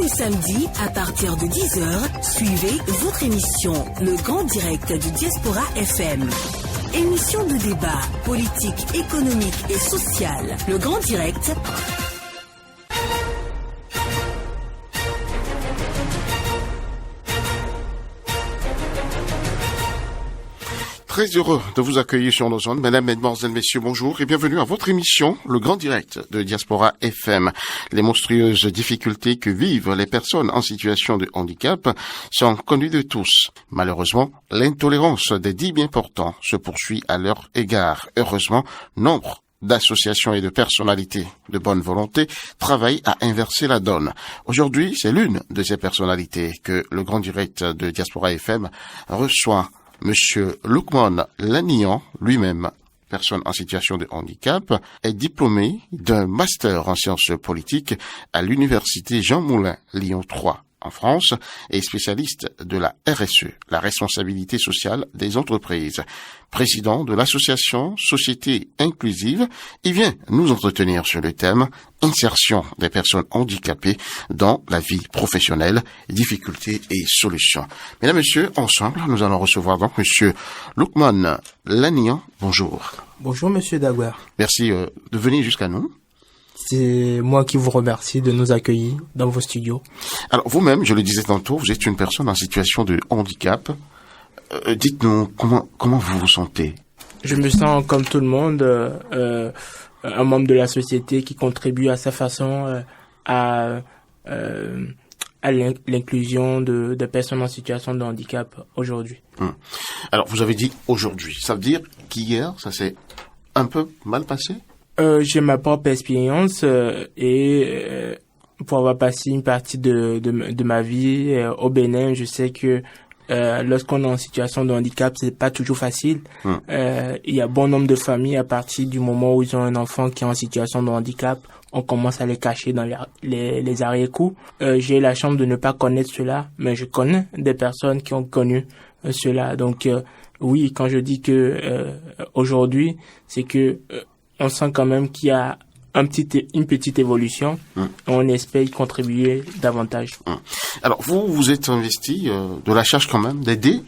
au samedi, à partir de 10h, suivez votre émission, Le Grand Direct du Diaspora FM. Émission de débat politique, économique et social. Le Grand Direct. Très heureux de vous accueillir sur nos ondes. Mesdames, Mesdemoiselles, Messieurs, bonjour et bienvenue à votre émission, Le Grand Direct de Diaspora FM. Les monstrueuses difficultés que vivent les personnes en situation de handicap sont connues de tous. Malheureusement, l'intolérance des dits bien portants se poursuit à leur égard. Heureusement, nombre d'associations et de personnalités de bonne volonté travaillent à inverser la donne. Aujourd'hui, c'est l'une de ces personnalités que Le Grand Direct de Diaspora FM reçoit. Monsieur Loukman Lannian, lui-même personne en situation de handicap, est diplômé d'un master en sciences politiques à l'université Jean Moulin Lyon 3 en France et spécialiste de la RSE, la responsabilité sociale des entreprises. Président de l'association Société Inclusive, il vient nous entretenir sur le thème insertion des personnes handicapées dans la vie professionnelle, difficultés et solutions. Mesdames, Messieurs, ensemble, nous allons recevoir donc Monsieur Loukman Lannian. Bonjour. Bonjour Monsieur Dagouer. Merci de venir jusqu'à nous. C'est moi qui vous remercie de nous accueillir dans vos studios. Alors vous-même, je le disais tantôt, vous êtes une personne en situation de handicap. Dites-nous comment vous vous sentez. Je me sens comme tout le monde, un membre de la société qui contribue à sa façon à l'inclusion de personnes en situation de handicap aujourd'hui. Alors vous avez dit aujourd'hui, ça veut dire qu'hier, ça s'est un peu mal passé? J'ai ma propre expérience et pour avoir passé une partie de ma vie au Bénin, je sais que lorsqu'on est en situation de handicap, c'est pas toujours facile. Il y a bon nombre de familles, à partir du moment où ils ont un enfant qui est en situation de handicap, on commence à les cacher dans les arrière-cours. J'ai la chance de ne pas connaître cela, mais je connais des personnes qui ont connu cela. Donc oui, quand je dis que aujourd'hui, c'est que on sent quand même qu'il y a une petite évolution. On espère y contribuer davantage. Alors, vous êtes investi de la charge quand même d'aider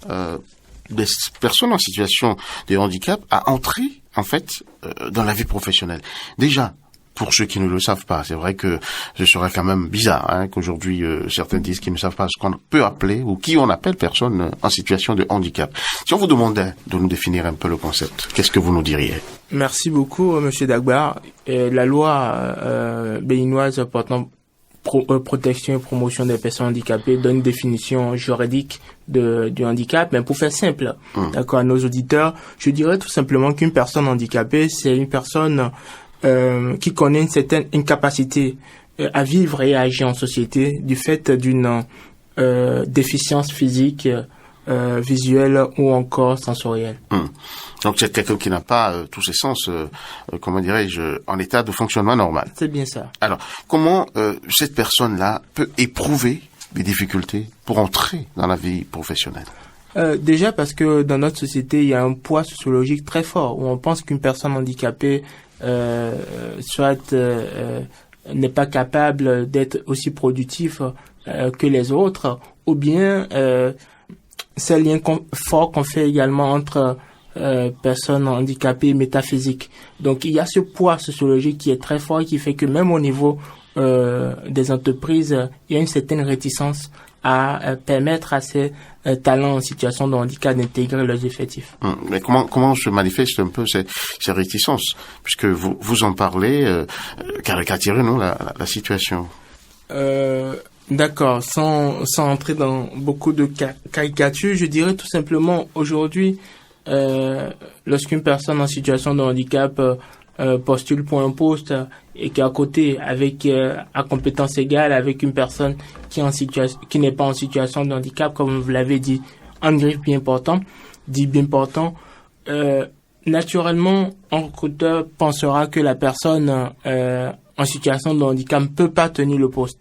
des personnes en situation de handicap à entrer, en fait, dans la vie professionnelle. Déjà, pour ceux qui ne le savent pas, c'est vrai que ce serait quand même bizarre qu'aujourd'hui certains disent qu'ils ne savent pas ce qu'on peut appeler ou qui on appelle personne en situation de handicap. Si on vous demandait de nous définir un peu le concept, qu'est-ce que vous nous diriez? Merci beaucoup, Monsieur Dagbar. La loi béninoise portant protection et promotion des personnes handicapées donne une définition juridique du handicap, mais pour faire simple, d'accord, à nos auditeurs, je dirais tout simplement qu'une personne handicapée, c'est une personne qui connaît une certaine incapacité à vivre et à agir en société du fait d'une déficience physique, visuelle ou encore sensorielle. Donc c'est quelqu'un qui n'a pas tous ses sens, comment dirais-je, en état de fonctionnement normal. C'est bien ça. Alors, comment cette personne-là peut éprouver des difficultés pour entrer dans la vie professionnelle? Déjà parce que dans notre société, il y a un poids sociologique très fort où on pense qu'une personne handicapée soit n'est pas capable d'être aussi productif que les autres, ou bien c'est un lien fort qu'on fait également entre personnes handicapées et métaphysiques. Donc il y a ce poids sociologique qui est très fort et qui fait que même au niveau des entreprises, il y a une certaine réticence à permettre à ces talents en situation de handicap d'intégrer leurs effectifs. Mais comment se manifeste un peu ces réticences, puisque vous en parlez, caricaturez-nous la situation. D'accord, sans entrer dans beaucoup de caricatures, je dirais tout simplement aujourd'hui, lorsqu'une personne en situation de handicap postule pour un poste et qui est à côté avec à compétence égale avec une personne qui n'est pas en situation de handicap, comme vous l'avez dit, en griffe bien portant, naturellement un recruteur pensera que la personne en situation de handicap ne peut pas tenir le poste,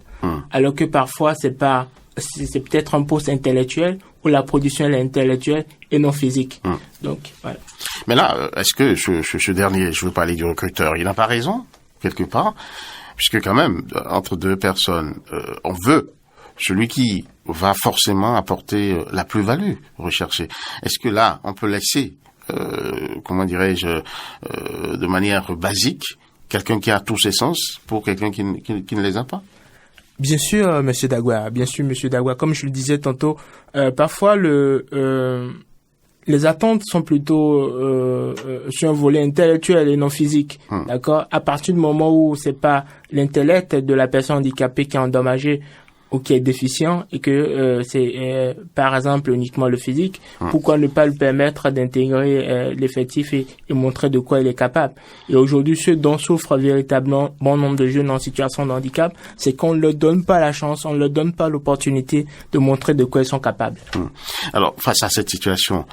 alors que parfois c'est peut-être un poste intellectuel où la production est intellectuelle et non physique. Donc voilà. Mais là, est-ce que ce dernier, je veux parler du recruteur, il n'a pas raison quelque part, puisque quand même, entre deux personnes, on veut celui qui va forcément apporter la plus-value recherchée. Est-ce que là, on peut laisser, de manière basique, quelqu'un qui a tous ses sens pour quelqu'un qui ne les a pas? Bien sûr, Monsieur Dagwa. Comme je le disais tantôt, parfois les attentes sont plutôt sur un volet intellectuel et non physique. D'accord? À partir du moment où c'est pas l'intellect de la personne handicapée qui est endommagé ou qui est déficient et que c'est par exemple uniquement le physique, pourquoi ne pas lui permettre d'intégrer l'effectif et montrer de quoi il est capable? Et aujourd'hui, ce dont souffrent véritablement bon nombre de jeunes en situation de handicap, c'est qu'on ne leur donne pas la chance, on ne leur donne pas l'opportunité de montrer de quoi ils sont capables. Alors, face à cette situation,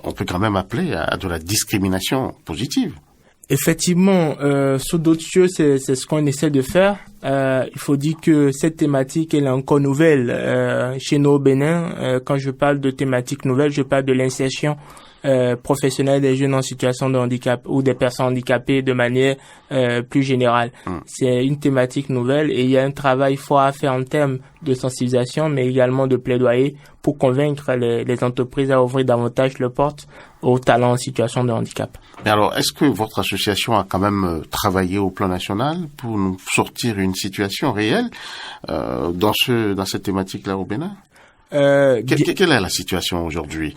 on peut quand même appeler à de la discrimination positive. Effectivement, sous d'autres cieux, c'est ce qu'on essaie de faire. Il faut dire que cette thématique, elle est encore nouvelle chez nous au Bénin. Quand je parle de thématique nouvelle, je parle de l'insertion professionnelle des jeunes en situation de handicap ou des personnes handicapées de manière plus générale. C'est une thématique nouvelle et il y a un travail fort à faire en termes de sensibilisation, mais également de plaidoyer pour convaincre les entreprises à ouvrir davantage leurs portes aux talents en situation de handicap. Mais alors, est-ce que votre association a quand même travaillé au plan national pour nous sortir une situation réelle dans cette thématique-là au Bénin? Quelle est la situation aujourd'hui?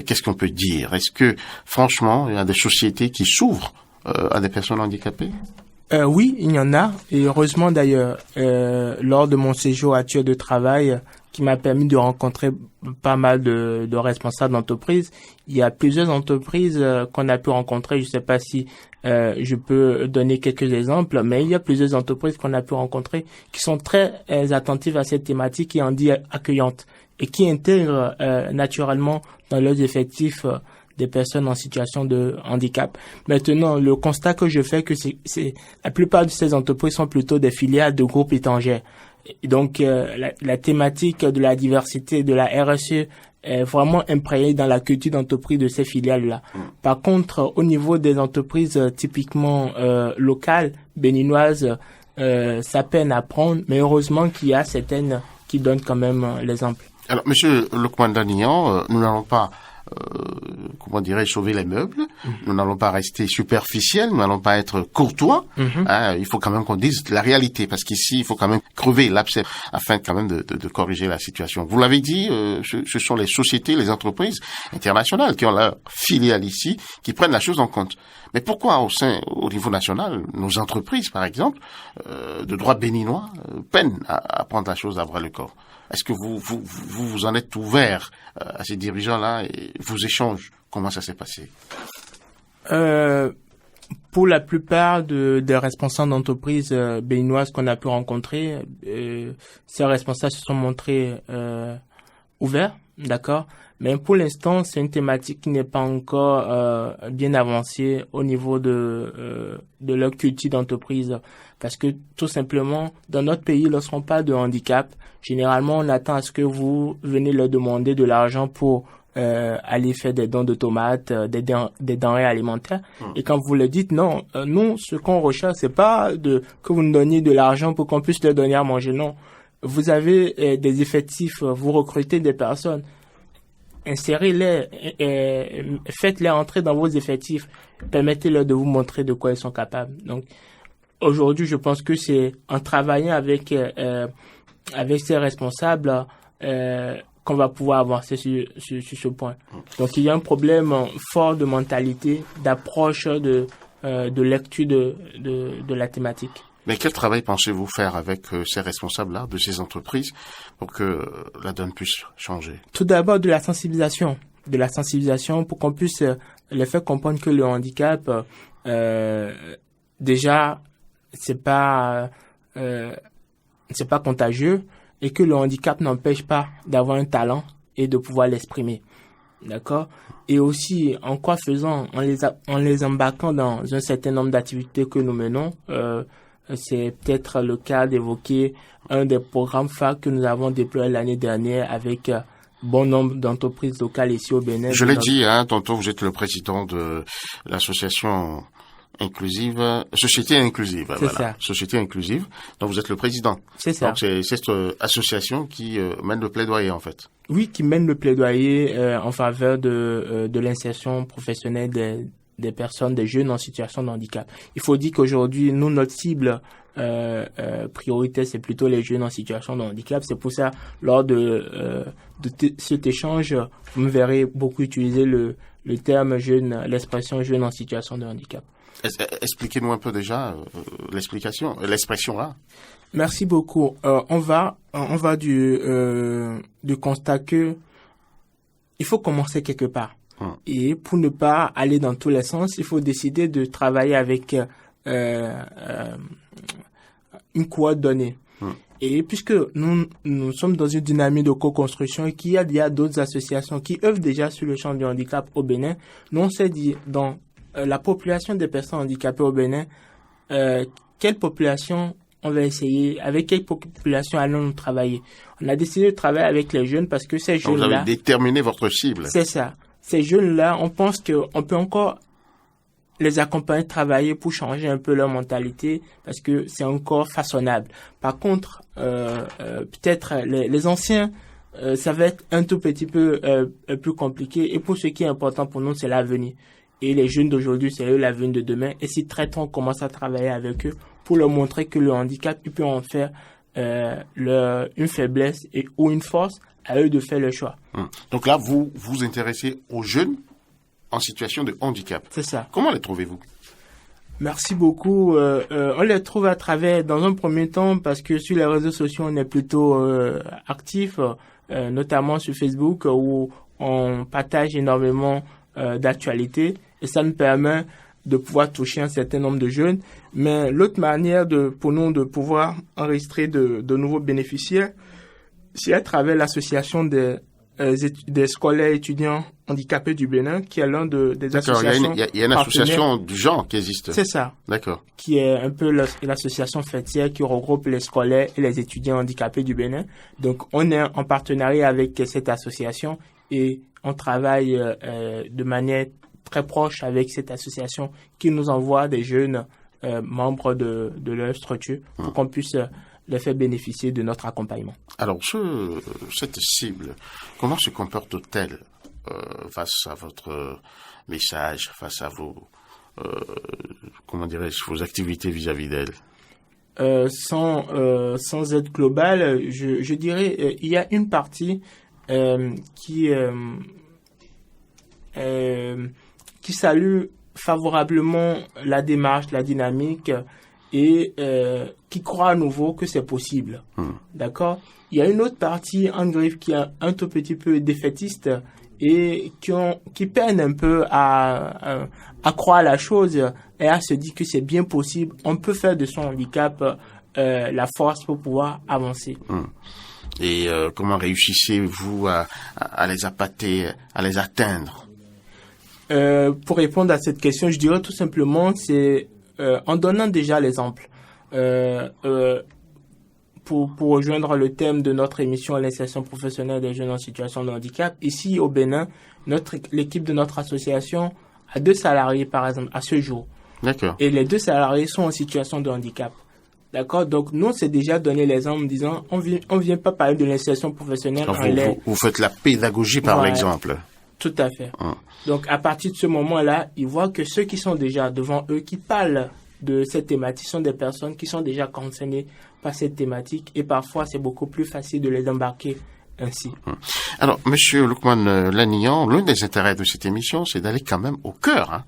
Qu'est-ce qu'on peut dire? Est-ce que, franchement, il y a des sociétés qui s'ouvrent à des personnes handicapées? Oui, il y en a. Et heureusement d'ailleurs, lors de mon séjour actuel de travail, qui m'a permis de rencontrer pas mal de responsables d'entreprises, il y a plusieurs entreprises qu'on a pu rencontrer. Je ne sais pas si je peux donner quelques exemples, mais il y a plusieurs entreprises qu'on a pu rencontrer qui sont très attentives à cette thématique et en dit accueillantes et qui intègrent naturellement dans leurs effectifs des personnes en situation de handicap. Maintenant, le constat que je fais que c'est la plupart de ces entreprises sont plutôt des filiales de groupes étrangers. Et donc, la thématique de la diversité, de la RSE est vraiment imprégnée dans la culture d'entreprise de ces filiales-là. Par contre, au niveau des entreprises typiquement locales, béninoises, ça peine à prendre, mais heureusement qu'il y a certaines qui donnent quand même l'exemple. Alors, Monsieur Lokman-Danignan, nous n'allons pas sauver les meubles. Nous n'allons pas rester superficiels, nous n'allons pas être courtois. Il faut quand même qu'on dise la réalité, parce qu'ici, il faut quand même crever l'abcès afin quand même de corriger la situation. Vous l'avez dit, ce sont les sociétés, les entreprises internationales qui ont leur filiale ici, qui prennent la chose en compte. Mais pourquoi au niveau national, nos entreprises, par exemple, de droit béninois, peinent à prendre la chose à bras le corps? Est-ce que vous en êtes ouvert à ces dirigeants-là et vos échanges? Comment ça s'est passé? Pour la plupart des responsables d'entreprises béninoises qu'on a pu rencontrer, ces responsables se sont montrés ouverts, d'accord? Mais pour l'instant, c'est une thématique qui n'est pas encore bien avancée au niveau de leur culture d'entreprise. Parce que tout simplement, dans notre pays, lorsqu'on parle de handicap, généralement, on attend à ce que vous venez leur demander de l'argent pour aller faire des dons de tomates, des denrées alimentaires. Et quand vous le dites, non, nous, ce qu'on recherche, c'est pas que vous nous donniez de l'argent pour qu'on puisse leur donner à manger. Non, vous avez des effectifs, vous recrutez des personnes. Insérez-les, faites-les entrer dans vos effectifs, permettez-leur de vous montrer de quoi ils sont capables. Donc, aujourd'hui, je pense que c'est en travaillant avec ces responsables qu'on va pouvoir avancer sur ce point. Donc, il y a un problème fort de mentalité, d'approche, de lecture de la thématique. Mais quel travail pensez-vous faire avec ces responsables-là, de ces entreprises, pour que la donne puisse changer? Tout d'abord, de la sensibilisation pour qu'on puisse les faire comprendre que le handicap, déjà, c'est pas contagieux et que le handicap n'empêche pas d'avoir un talent et de pouvoir l'exprimer. D'accord? Et aussi, en quoi faisant, en les embarquant dans un certain nombre d'activités que nous menons, c'est peut-être le cas d'évoquer un des programmes phares que nous avons déployé l'année dernière avec bon nombre d'entreprises locales ici au Bénin. Je l'ai dit, tantôt vous êtes le président de l'association inclusive, société inclusive. C'est voilà. ça. Société inclusive. Donc vous êtes le président. C'est ça. Donc c'est cette association qui mène le plaidoyer en fait. Oui, qui mène le plaidoyer en faveur de l'insertion professionnelle des personnes, des jeunes en situation de handicap. Il faut dire qu'aujourd'hui, nous, notre cible prioritaire, c'est plutôt les jeunes en situation de handicap. C'est pour ça, lors de cet échange, vous me verrez beaucoup utiliser le terme jeune, l'expression jeune en situation de handicap. Expliquez-nous un peu déjà l'expression là. Merci beaucoup. On va du constat que il faut commencer quelque part. Et pour ne pas aller dans tous les sens, il faut décider de travailler avec une cohorte donnée. Et puisque nous sommes dans une dynamique de co-construction et qu'il y a d'autres associations qui œuvrent déjà sur le champ du handicap au Bénin, nous on s'est dit dans la population des personnes handicapées au Bénin, quelle population on va essayer, avec quelle population allons-nous travailler. On a décidé de travailler avec les jeunes parce que ces jeunes-là... Vous avez déterminé votre cible. C'est ça. Ces jeunes-là, on pense qu'on peut encore les accompagner, travailler pour changer un peu leur mentalité parce que c'est encore façonnable. Par contre, peut-être les anciens, ça va être un tout petit peu plus compliqué. Et pour ce qui est important pour nous, c'est l'avenir. Et les jeunes d'aujourd'hui, c'est eux l'avenir de demain. Et si très tôt on commence à travailler avec eux pour leur montrer que le handicap, ils peuvent en faire une faiblesse ou une force, à eux de faire le choix. Donc là, vous vous intéressez aux jeunes en situation de handicap. C'est ça. Comment les trouvez-vous? Merci beaucoup. On les trouve à travers, dans un premier temps, parce que sur les réseaux sociaux, on est plutôt actif, notamment sur Facebook, où on partage énormément d'actualités, et ça nous permet de pouvoir toucher un certain nombre de jeunes. Mais l'autre manière pour nous de pouvoir enregistrer de nouveaux bénéficiaires, c'est à travers l'association des scolaires étudiants handicapés du Bénin, qui est l'un des associations. Il y a une association du genre qui existe. C'est ça. D'accord. Qui est un peu l'association fêtière qui regroupe les scolaires et les étudiants handicapés du Bénin. Donc, on est en partenariat avec cette association et on travaille de manière très proche avec cette association qui nous envoie des jeunes membres de leur structure pour qu'on puisse les faire bénéficier de notre accompagnement. Alors, cette cible, comment se comporte-t-elle face à votre message, face à vos, vos activités vis-à-vis d'elle? Sans être global, je dirais, il y a une partie qui salue favorablement la démarche, la dynamique, et qui croit à nouveau que c'est possible. D'accord? Il y a une autre partie en griffe qui est un tout petit peu défaitiste et qui peine un peu à croire à la chose et à se dire que c'est bien possible. On peut faire de son handicap la force pour pouvoir avancer. Et comment réussissez-vous à les appâter, à les atteindre? Pour répondre à cette question, je dirais tout simplement, c'est en donnant déjà l'exemple. Pour rejoindre le thème de notre émission, l'insertion professionnelle des jeunes en situation de handicap, ici au Bénin, l'équipe de notre association a 2 salariés, par exemple, à ce jour. D'accord. Et les 2 salariés sont en situation de handicap. D'accord? Donc, nous, c'est déjà donné l'exemple en disant, on vient pas parler de l'insertion professionnelle. Vous faites la pédagogie par l'exemple. Tout à fait. Donc, à partir de ce moment-là, ils voient que ceux qui sont déjà devant eux, qui parlent de cette thématique, sont des personnes qui sont déjà concernées par cette thématique. Et parfois, c'est beaucoup plus facile de les embarquer ainsi. Alors, Monsieur Lukman Lanignan, l'un des intérêts de cette émission, c'est d'aller quand même au cœur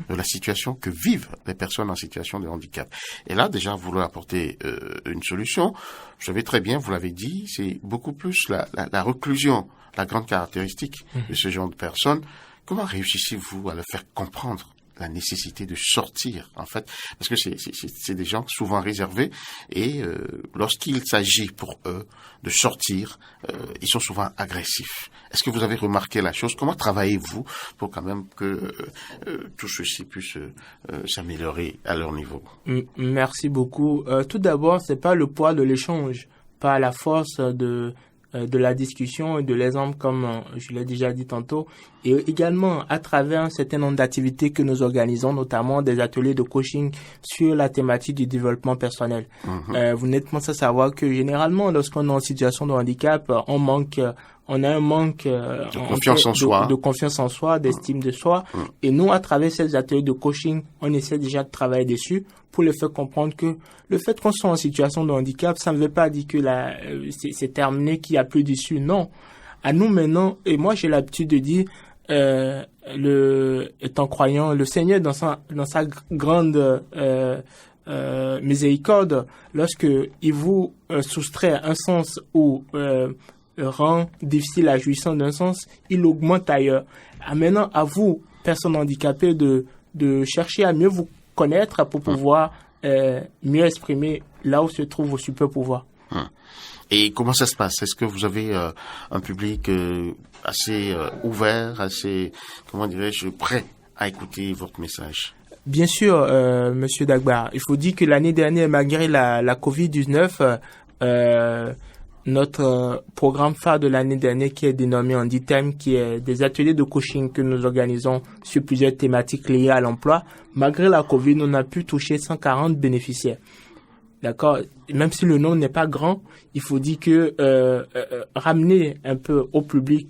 de la situation que vivent les personnes en situation de handicap. Et là, déjà, vous leur apportez une solution. Vous savez très bien, vous l'avez dit, c'est beaucoup plus la reclusion, la grande caractéristique de ce genre de personnes. Comment réussissez-vous à leur faire comprendre la nécessité de sortir, en fait, parce que c'est des gens souvent réservés et lorsqu'il s'agit pour eux de sortir, ils sont souvent agressifs. Est-ce que vous avez remarqué la chose? Comment travaillez-vous pour quand même que tout ceci puisse s'améliorer à leur niveau? Merci beaucoup. Tout d'abord, c'est pas le poids de l'échange, pas la force de de la discussion et de l'exemple, comme je l'ai déjà dit tantôt, et également à travers un certain nombre d'activités que nous organisons, notamment des ateliers de coaching sur la thématique du développement personnel. Vous n'êtes pas sans savoir que généralement, lorsqu'on est en situation de handicap, on a un manque de confiance en soi, d'estime de soi. Et nous, à travers ces ateliers de coaching, on essaie déjà de travailler dessus pour le faire comprendre que le fait qu'on soit en situation de handicap, ça ne veut pas dire que c'est terminé, qu'il n'y a plus d'issue. Non. À nous maintenant, et moi j'ai l'habitude de dire, étant croyant, le Seigneur dans sa grande miséricorde, lorsque il vous soustrait un sens ou rend difficile la jouissance d'un sens, il augmente ailleurs. Maintenant, à vous, personnes handicapées, de chercher à mieux vous connaître pour pouvoir mieux exprimer là où se trouve vos super pouvoirs. Et comment ça se passe? Est-ce que vous avez un public assez ouvert, assez, comment dirais-je, prêt à écouter votre message? Bien sûr, Monsieur Dagbar. Il faut dire que l'année dernière, malgré la Covid-19, notre programme phare de l'année dernière, qui est dénommé Handitime, qui est des ateliers de coaching que nous organisons sur plusieurs thématiques liées à l'emploi, malgré la Covid, on a pu toucher 140 bénéficiaires. D'accord? Même si le nombre n'est pas grand, il faut dire que ramener un peu au public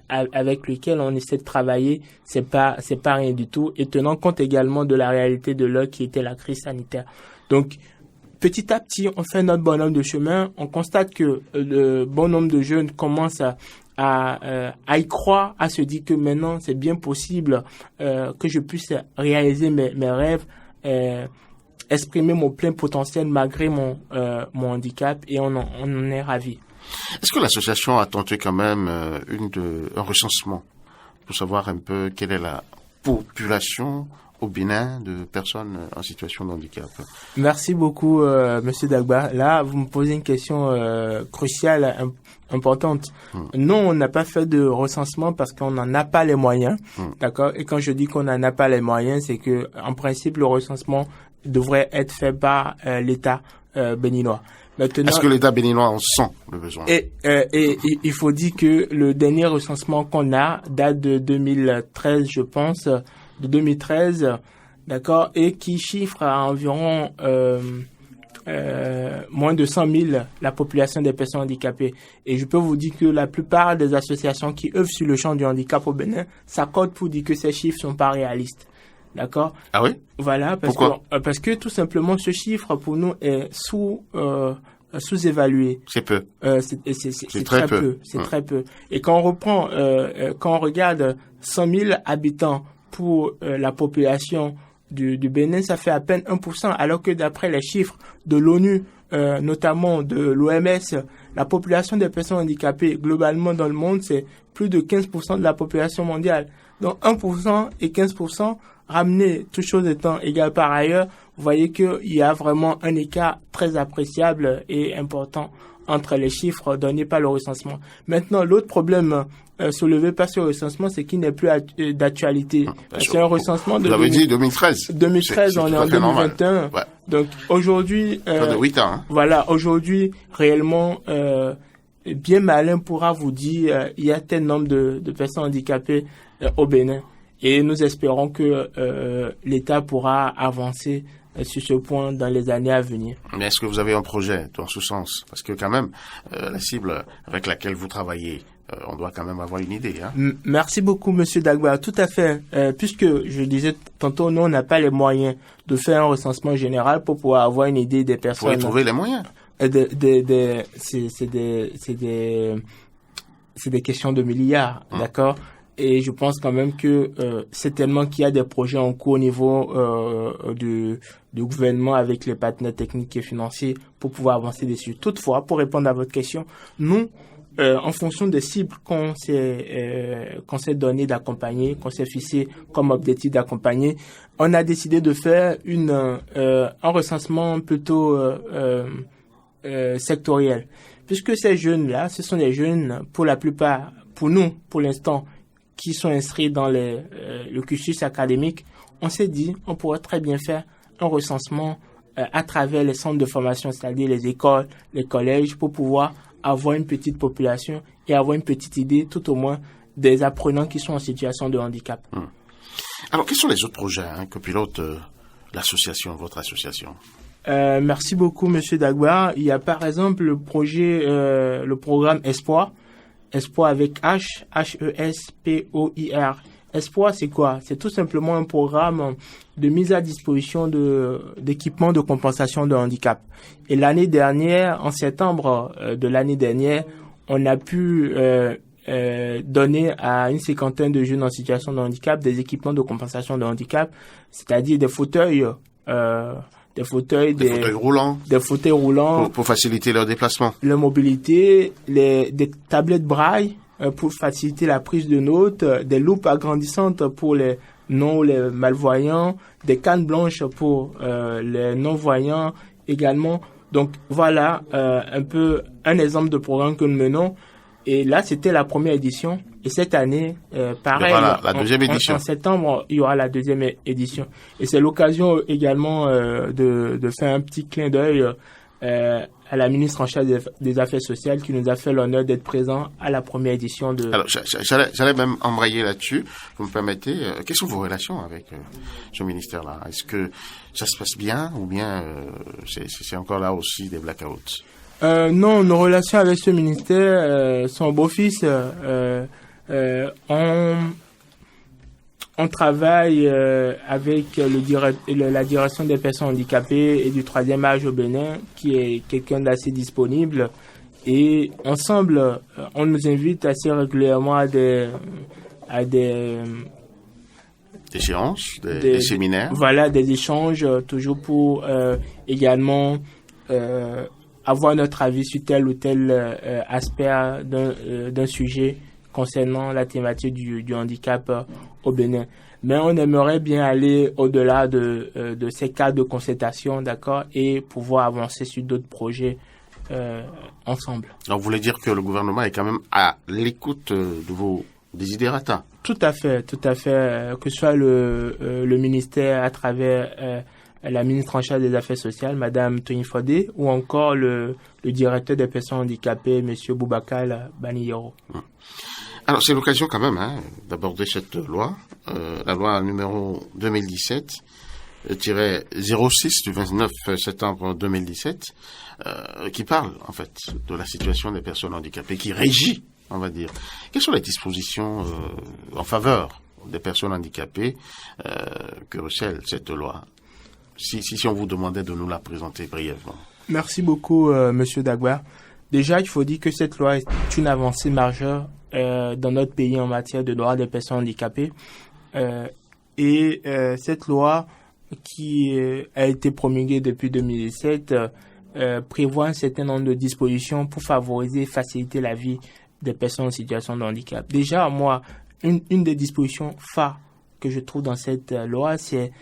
avec lequel on essaie de travailler, c'est pas rien du tout, et tenant compte également de la réalité de l'heure qui était la crise sanitaire. Donc, petit à petit, on fait notre bonhomme de chemin. On constate que le bon nombre de jeunes commencent à y croire, à se dire que maintenant, c'est bien possible que je puisse réaliser mes rêves, exprimer mon plein potentiel malgré mon handicap, et on en est ravis. Est-ce que l'association a tenté quand même un recensement pour savoir un peu quelle est la population au Bénin de personnes en situation de handicap? Merci beaucoup, Monsieur Dagba. Là, vous me posez une question cruciale, importante. Non, on n'a pas fait de recensement parce qu'on n'en a pas les moyens. D'accord? Et quand je dis qu'on n'en a pas les moyens, c'est que, en principe, le recensement devrait être fait par l'État béninois. Maintenant, est-ce que l'État béninois en sent le besoin? Et il faut dire que le dernier recensement qu'on a date de 2013, je pense, de 2013, d'accord, et qui chiffre à environ moins de 100 000 la population des personnes handicapées. Et je peux vous dire que la plupart des associations qui œuvrent sur le champ du handicap au Bénin s'accordent pour dire que ces chiffres sont pas réalistes. D'accord? Ah oui? Voilà. Parce que tout simplement, ce chiffre, pour nous, est sous-évalué. C'est peu. C'est très peu. C'est très peu. Et quand on regarde 100 000 habitants pour la population du Bénin, ça fait à peine 1%, alors que d'après les chiffres de l'ONU, notamment de l'OMS, la population des personnes handicapées, globalement dans le monde, c'est plus de 15% de la population mondiale. Donc 1% et 15%, ramener toutes choses étant égales par ailleurs, vous voyez qu'il y a vraiment un écart très appréciable et important entre les chiffres donnés par le recensement. Maintenant, l'autre problème soulevé par ce recensement, c'est qu'il n'est plus d'actualité. C'est un recensement de... Vous avez dit 2013. 2013, on est en 2021. Ouais. Donc aujourd'hui... de 8 ans. Hein. Voilà, aujourd'hui, réellement, bien malin pourra vous dire il y a tel nombre de personnes handicapées au Bénin. Et nous espérons que l'État pourra avancer sur ce point dans les années à venir. Mais est-ce que vous avez un projet dans ce sens? Parce que quand même, la cible avec laquelle vous travaillez, on doit quand même avoir une idée. Hein? Merci beaucoup, Monsieur Dagba. Tout à fait. Puisque je disais tantôt, nous, on n'a pas les moyens de faire un recensement général pour pouvoir avoir une idée des personnes. Pour y trouver les moyens. C'est des questions de milliards, d'accord? Et je pense quand même que c'est tellement qu'il y a des projets en cours au niveau du gouvernement avec les partenaires techniques et financiers pour pouvoir avancer dessus. Toutefois, pour répondre à votre question, nous, en fonction des cibles qu'on s'est donné d'accompagner, qu'on s'est fixé comme objectif d'accompagner, on a décidé de faire un recensement plutôt sectoriel. Puisque ces jeunes-là, ce sont des jeunes, pour la plupart, pour nous, pour l'instant, qui sont inscrits dans le cursus académique, on s'est dit on pourrait très bien faire un recensement à travers les centres de formation, c'est-à-dire les écoles, les collèges, pour pouvoir avoir une petite population et avoir une petite idée, tout au moins, des apprenants qui sont en situation de handicap. Alors, quels sont les autres projets que pilote l'association, votre association? Merci beaucoup, Monsieur Dagba. Il y a par exemple le projet, le programme Espoir. Espoir avec H-E-S-P-O-I-R. Espoir, c'est quoi? C'est tout simplement un programme de mise à disposition d'équipements de compensation de handicap. Et l'année dernière, en septembre de l'année dernière, on a pu donner à une cinquantaine de jeunes en situation de handicap des équipements de compensation de handicap, c'est-à-dire des fauteuils roulants pour faciliter leur déplacement, leur mobilité, des tablettes braille pour faciliter la prise de notes, des loupes agrandissantes pour les non ou les malvoyants, des cannes blanches pour les non-voyants également. Donc voilà un exemple de programme que nous menons. Et là, c'était la première édition. Et cette année, pareil, la deuxième édition. En septembre, il y aura la deuxième édition. Et c'est l'occasion également de faire un petit clin d'œil à la ministre en charge des Affaires sociales qui nous a fait l'honneur d'être présent à la première édition de... Alors, j'allais même embrayer là-dessus. Vous me permettez, quelles sont vos relations avec ce ministère-là? Est-ce que ça se passe bien ou bien c'est encore là aussi des blackouts? Non, nos relations avec ce ministère sont beau-fils. On travaille avec la direction des personnes handicapées et du troisième âge au Bénin, qui est quelqu'un d'assez disponible. Et ensemble, on nous invite assez régulièrement à des séances, des séminaires. Voilà, des échanges, toujours pour également avoir notre avis sur tel ou tel aspect d'un sujet concernant la thématique du handicap au Bénin. Mais on aimerait bien aller au-delà de ces cas de concertation, d'accord, et pouvoir avancer sur d'autres projets ensemble. Donc, vous voulez dire que le gouvernement est quand même à l'écoute de vos desiderata? Tout à fait. Que ce soit le ministère à travers la ministre en charge des Affaires sociales, Madame Tony Fodé, ou encore le directeur des personnes handicapées, Monsieur Boubacar Baniyoro. Alors, c'est l'occasion quand même d'aborder cette loi, la loi numéro 2017-06 du 29 septembre 2017, qui parle en fait de la situation des personnes handicapées, qui régit, on va dire. Quelles sont les dispositions en faveur des personnes handicapées que recèle cette loi? Si on vous demandait de nous la présenter brièvement. Merci beaucoup, Monsieur Dagba. Déjà, il faut dire que cette loi est une avancée majeure dans notre pays en matière de droits des personnes handicapées. Cette loi, qui a été promulguée depuis 2017, prévoit un certain nombre de dispositions pour favoriser et faciliter la vie des personnes en situation de handicap. Déjà, moi, une des dispositions phares que je trouve dans cette loi, c'est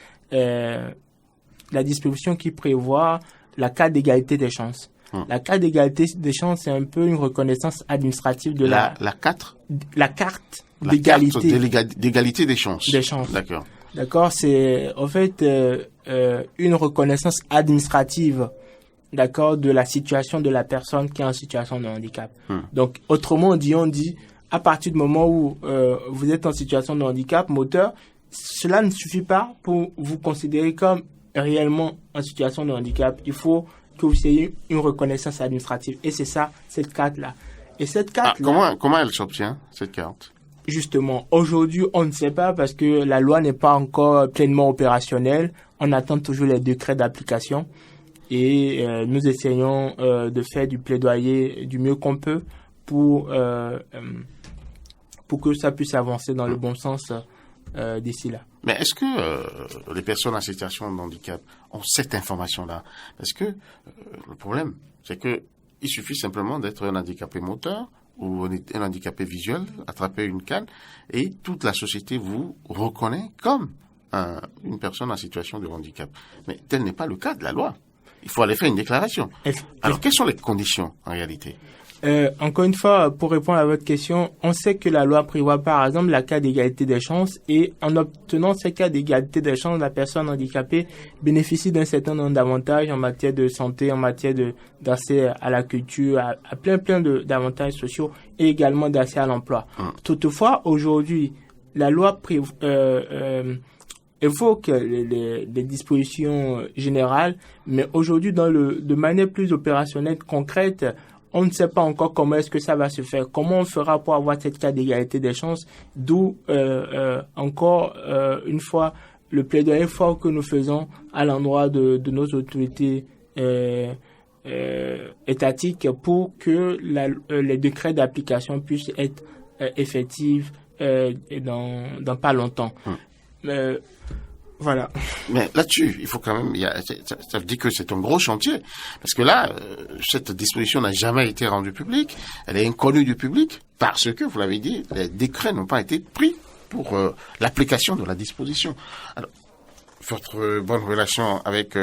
la disposition qui prévoit la carte d'égalité des chances. La carte d'égalité des chances, c'est un peu une reconnaissance administrative de la carte d'égalité des chances. D'accord, c'est en fait une reconnaissance administrative, d'accord, de la situation de la personne qui est en situation de handicap. Donc, autrement dit, à partir du moment où vous êtes en situation de handicap moteur, cela ne suffit pas pour vous considérer comme réellement en situation de handicap. Il faut que vous ayez une reconnaissance administrative. Et c'est ça, cette carte-là. Et cette carte-là... Comment elle s'obtient, cette carte? Justement, aujourd'hui, on ne sait pas parce que la loi n'est pas encore pleinement opérationnelle. On attend toujours les décrets d'application. Et nous essayons de faire du plaidoyer du mieux qu'on peut pour que ça puisse avancer dans le bon sens d'ici là. Mais est-ce que les personnes en situation de handicap ont cette information-là? Parce que le problème, c'est que il suffit simplement d'être un handicapé moteur ou un handicapé visuel, attraper une canne, et toute la société vous reconnaît comme une personne en situation de handicap. Mais tel n'est pas le cas de la loi. il faut aller faire une déclaration. Alors, quelles sont les conditions, en réalité? Encore une fois, pour répondre à votre question, on sait que la loi prévoit par exemple la cas d'égalité des chances et en obtenant ces cas d'égalité des chances, la personne handicapée bénéficie d'un certain nombre d'avantages en matière de santé, en matière d'accès à la culture, à plein d'avantages sociaux et également d'accès à l'emploi. Toutefois, aujourd'hui, la loi évoque les dispositions générales, mais aujourd'hui, de manière plus opérationnelle, concrète, on ne sait pas encore comment est-ce que ça va se faire, comment on fera pour avoir cette cas d'égalité des chances, d'où encore une fois le plaidoyer fort que nous faisons à l'endroit de nos autorités étatiques pour que les décrets d'application puissent être effectifs dans pas longtemps. Voilà. Mais là-dessus, il faut quand même, ça veut dire que c'est un gros chantier. Parce que là, cette disposition n'a jamais été rendue publique. Elle est inconnue du public parce que, vous l'avez dit, les décrets n'ont pas été pris pour l'application de la disposition. Alors, votre bonne relation avec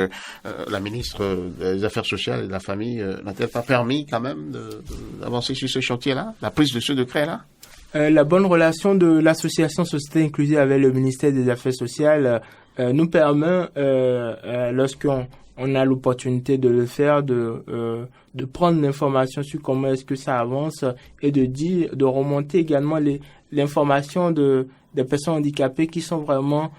la ministre des Affaires sociales et de la Famille n'a-t-elle pas permis quand même d'avancer sur ce chantier-là, la prise de ce décret-là? La bonne relation de l'association Société Inclusive avec le ministère des Affaires sociales nous permet, lorsqu'on a l'opportunité de le faire, de prendre l'information sur comment est-ce que ça avance et de remonter également l'information des personnes handicapées qui sont vraiment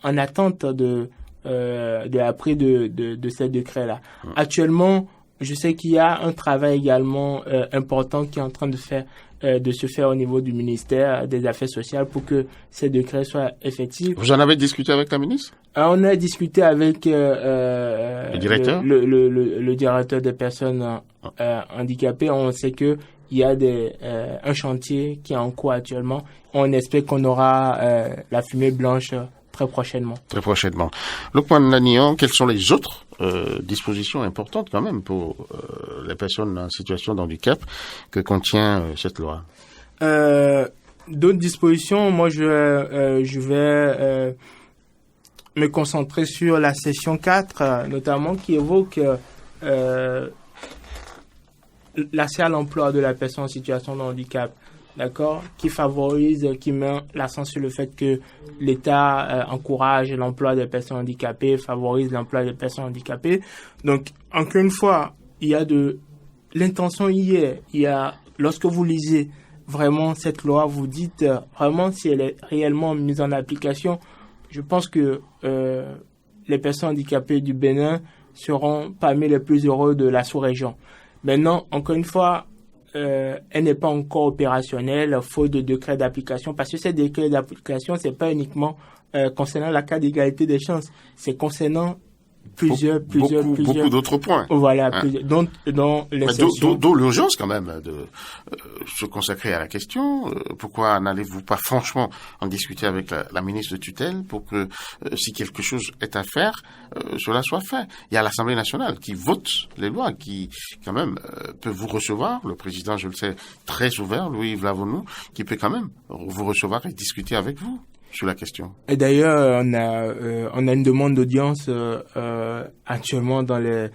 en attente de la prise de ces décrets-là. Actuellement, je sais qu'il y a un travail également important qui est en train de se faire au niveau du ministère des Affaires sociales pour que ces décrets soient effectifs. Vous en avez discuté avec la ministre? On a discuté avec le directeur, le directeur des personnes handicapées. On sait que il y a un chantier qui est en cours actuellement. On espère qu'on aura la fumée blanche très prochainement. Très prochainement. Lukman Lannion, quelles sont les autres dispositions importantes quand même pour les personnes en situation de handicap que contient cette loi? D'autres dispositions, moi je vais me concentrer sur la section 4, notamment qui évoque l'accès à l'emploi de la personne en situation de handicap. D'accord, qui favorise, qui met l'accent sur le fait que l'État encourage l'emploi des personnes handicapées, favorise l'emploi des personnes handicapées. Donc, encore une fois, il y a l'intention hier. Lorsque vous lisez vraiment cette loi, vous dites vraiment si elle est réellement mise en application. Je pense que les personnes handicapées du Bénin seront parmi les plus heureux de la sous-région. Maintenant, encore une fois, elle n'est pas encore opérationnelle, faute de décret d'application, parce que ces décrets d'application, c'est pas uniquement concernant la cas d'égalité des chances, c'est concernant plusieurs beaucoup d'autres points. Voilà, dont l'urgence quand même de se consacrer à la question. Pourquoi n'allez-vous pas franchement en discuter avec la ministre de tutelle pour que si quelque chose est à faire, cela soit fait? Il y a l'Assemblée nationale qui vote les lois, qui quand même peut vous recevoir. Le président, je le sais, très ouvert, Louis-Yves Lavonu, qui peut quand même vous recevoir et discuter avec vous sur la question. Et d'ailleurs, on a une demande d'audience actuellement dans le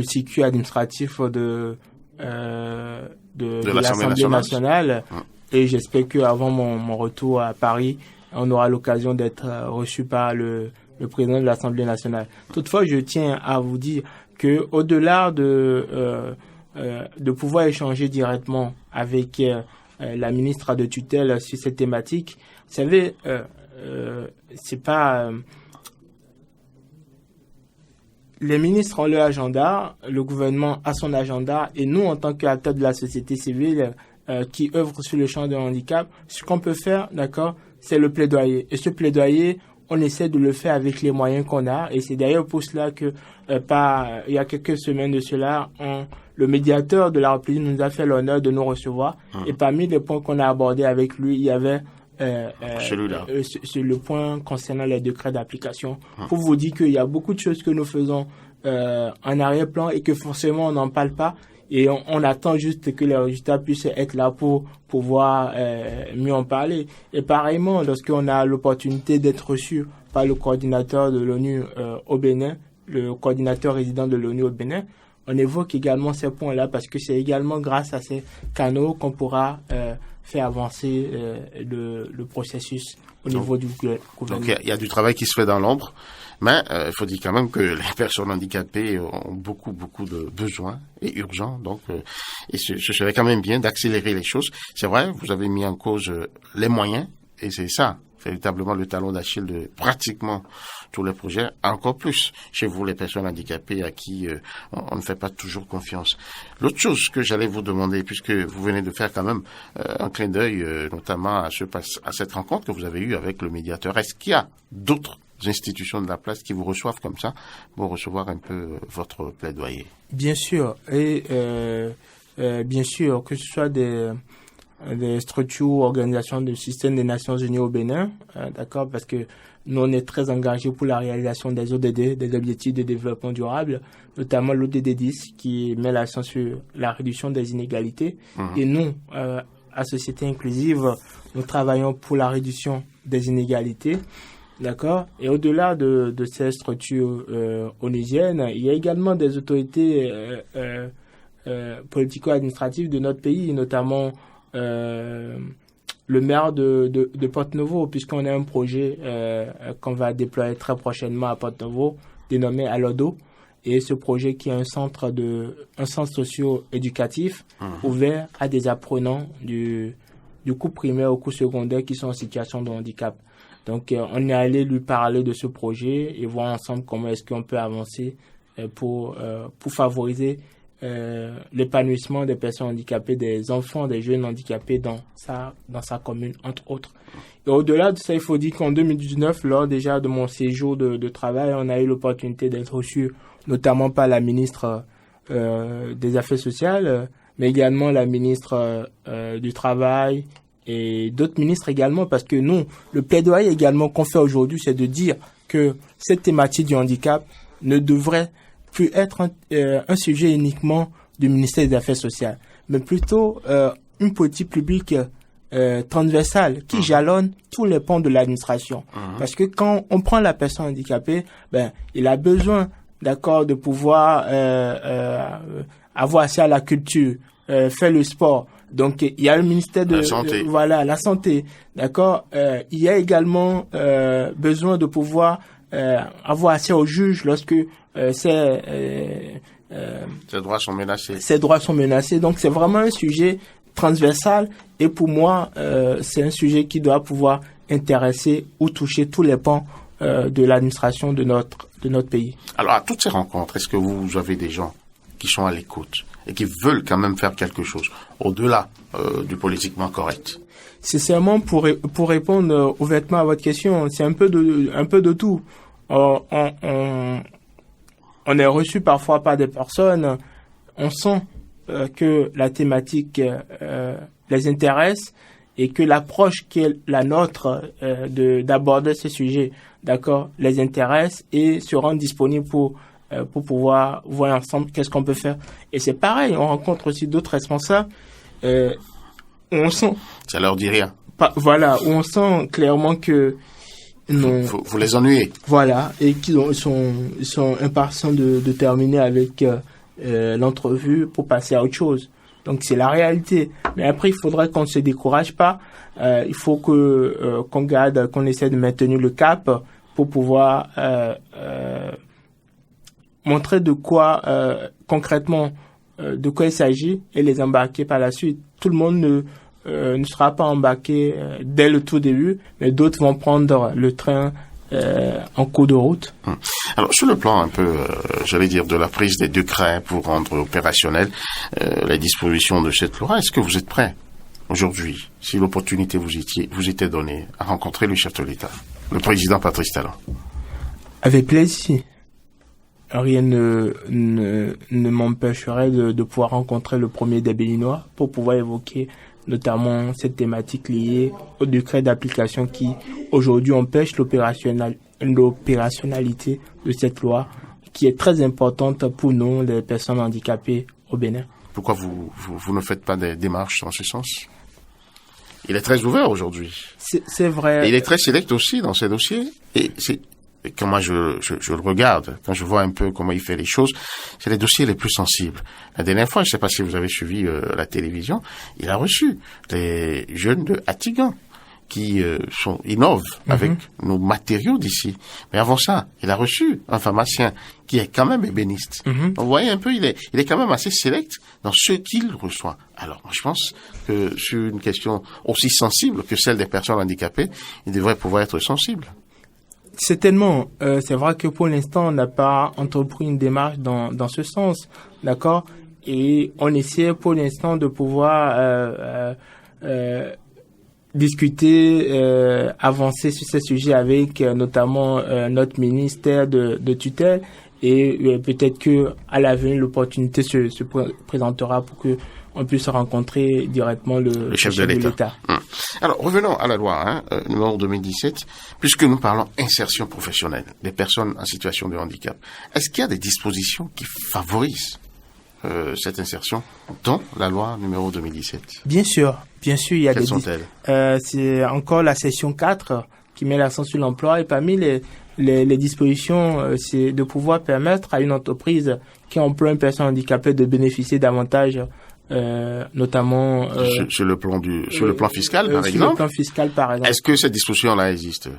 circuit administratif de l'Assemblée nationale. Et j'espère qu'avant mon retour à Paris, on aura l'occasion d'être reçu par le président de l'Assemblée nationale. Toutefois, je tiens à vous dire que au-delà de pouvoir échanger directement avec la ministre de tutelle sur cette thématique, vous savez, c'est pas les ministres ont leur agenda, le gouvernement a son agenda, et nous, en tant qu'acteurs de la société civile qui œuvrent sur le champ de handicap, ce qu'on peut faire, d'accord, c'est le plaidoyer. Et ce plaidoyer, on essaie de le faire avec les moyens qu'on a, et c'est d'ailleurs pour cela que il y a quelques semaines de cela, le médiateur de la République nous a fait l'honneur de nous recevoir, et parmi les points qu'on a abordés avec lui, il y avait sur le point concernant les décrets d'application, pour vous dire qu'il y a beaucoup de choses que nous faisons en arrière-plan et que forcément on n'en parle pas, et on attend juste que les résultats puissent être là pour pouvoir mieux en parler. Et pareillement, lorsqu'on a l'opportunité d'être reçu par le coordinateur de l'ONU au Bénin, le coordinateur résident de l'ONU au Bénin, on évoque également ces points-là parce que c'est également grâce à ces canaux qu'on pourra faire avancer le processus au niveau du gouvernement. Donc il y a du travail qui se fait dans l'ombre, mais il faut dire quand même que les personnes handicapées ont beaucoup de besoins et urgents. Donc ce serait quand même bien d'accélérer les choses. C'est vrai, vous avez mis en cause les moyens et c'est ça véritablement le talon d'Achille de pratiquement tous les projets, encore plus chez vous les personnes handicapées à qui on ne fait pas toujours confiance. L'autre chose que j'allais vous demander, puisque vous venez de faire quand même un clin d'œil notamment à cette rencontre que vous avez eue avec le médiateur, est-ce qu'il y a d'autres institutions de la place qui vous reçoivent comme ça pour recevoir un peu votre plaidoyer? Bien sûr, et bien sûr, que ce soit des structures ou organisations du système des Nations Unies au Bénin, d'accord, parce que nous, on est très engagés pour la réalisation des ODD, des objectifs de développement durable, notamment l'ODD 10, qui met l'accent sur la réduction des inégalités. Et nous, à Société Inclusive, nous travaillons pour la réduction des inégalités, d'accord. Et au-delà de ces structures onusiennes, il y a également des autorités politico-administratives de notre pays, notamment le maire de Porto-Novo, puisqu'on a un projet qu'on va déployer très prochainement à Porto-Novo, dénommé Alodo, et ce projet qui est un centre socio-éducatif ouvert à des apprenants du cours primaire au cours secondaire qui sont en situation de handicap. Donc on est allé lui parler de ce projet et voir ensemble comment est-ce qu'on peut avancer pour favoriser l'épanouissement des personnes handicapées, des enfants, des jeunes handicapés dans sa commune, entre autres. Et au-delà de ça, il faut dire qu'en 2019, lors déjà de mon séjour de travail, on a eu l'opportunité d'être reçu notamment par la ministre des Affaires sociales, mais également la ministre du Travail et d'autres ministres également, parce que nous, le plaidoyer également qu'on fait aujourd'hui, c'est de dire que cette thématique du handicap ne devrait plus être un sujet uniquement du ministère des Affaires sociales, mais plutôt une politique publique transversale qui jalonne tous les pans de l'administration. Parce que quand on prend la personne handicapée, il a besoin, d'accord, de pouvoir avoir accès à la culture, faire le sport. Donc il y a le ministère de la santé, d'accord. Il y a également besoin de pouvoir avoir accès aux juges lorsque ces droits sont menacés. Ces droits sont menacés. Donc, c'est vraiment un sujet transversal. Et pour moi, c'est un sujet qui doit pouvoir intéresser ou toucher tous les pans de l'administration de notre pays. Alors, à toutes ces rencontres, est-ce que vous avez des gens qui sont à l'écoute et qui veulent quand même faire quelque chose au-delà du politiquement correct? Sincèrement, pour répondre ouvertement à votre question, c'est un peu de tout. On est reçu parfois par des personnes, on sent que la thématique les intéresse et que l'approche qui est la nôtre d'aborder ce sujet, d'accord, les intéresse et se rendent disponibles pour pouvoir voir ensemble qu'est-ce qu'on peut faire. Et c'est pareil, on rencontre aussi d'autres responsables, on sent... Ça leur dit rien. Voilà, où on sent clairement que... Non. Vous les ennuyez. Voilà, et qu'ils sont impatients de terminer avec l'entrevue pour passer à autre chose. Donc c'est la réalité. Mais après, il faudrait qu'on ne se décourage pas. Il faut qu'on essaie de maintenir le cap pour pouvoir montrer de quoi concrètement de quoi il s'agit et les embarquer par la suite. Tout le monde ne sera pas embarqué dès le tout début, mais d'autres vont prendre le train en cours de route. Alors, sur le plan un peu, j'allais dire, de la prise des décrets pour rendre opérationnelles les dispositions de cette loi, est-ce que vous êtes prêt aujourd'hui, si l'opportunité vous était donnée, à rencontrer le chef de l'État, le président Patrice Talon? Avec plaisir. Rien ne m'empêcherait de pouvoir rencontrer le premier des Béninois pour pouvoir évoquer notamment cette thématique liée au décret d'application qui, aujourd'hui, empêche l'opérationnalité de cette loi qui est très importante pour nous, les personnes handicapées au Bénin. Pourquoi vous ne faites pas des démarches en ce sens? Il est très ouvert aujourd'hui. C'est vrai. Et il est très sélect aussi dans ces dossiers. Et et quand moi je le regarde, quand je vois un peu comment il fait les choses, c'est les dossiers les plus sensibles. La dernière fois, je ne sais pas si vous avez suivi la télévision, il a reçu des jeunes de Atigan qui innovent avec nos matériaux d'ici. Mais avant ça, il a reçu un pharmacien qui est quand même ébéniste. Vous voyez un peu, il est quand même assez sélect dans ce qu'il reçoit. Alors, moi, je pense que sur une question aussi sensible que celle des personnes handicapées, il devrait pouvoir être sensible. Certainement. C'est vrai que pour l'instant, on n'a pas entrepris une démarche dans ce sens, d'accord? Et on essaie pour l'instant de pouvoir discuter, avancer sur ces sujets avec notamment notre ministère de tutelle, et peut-être que à l'avenir l'opportunité se présentera pour que on puisse rencontrer directement le chef de l'État. Alors revenons à la loi numéro 2017, puisque nous parlons insertion professionnelle des personnes en situation de handicap. Est-ce qu'il y a des dispositions qui favorisent cette insertion dans la loi numéro 2017? Bien sûr, il y a Quelles sont-elles? C'est encore la section 4 qui met l'accent sur l'emploi, et parmi les dispositions, c'est de pouvoir permettre à une entreprise qui emploie une personne handicapée de bénéficier davantage, notamment sur le plan fiscal, par exemple. Sur le plan fiscal, par exemple. Est-ce que cette disposition-là existe?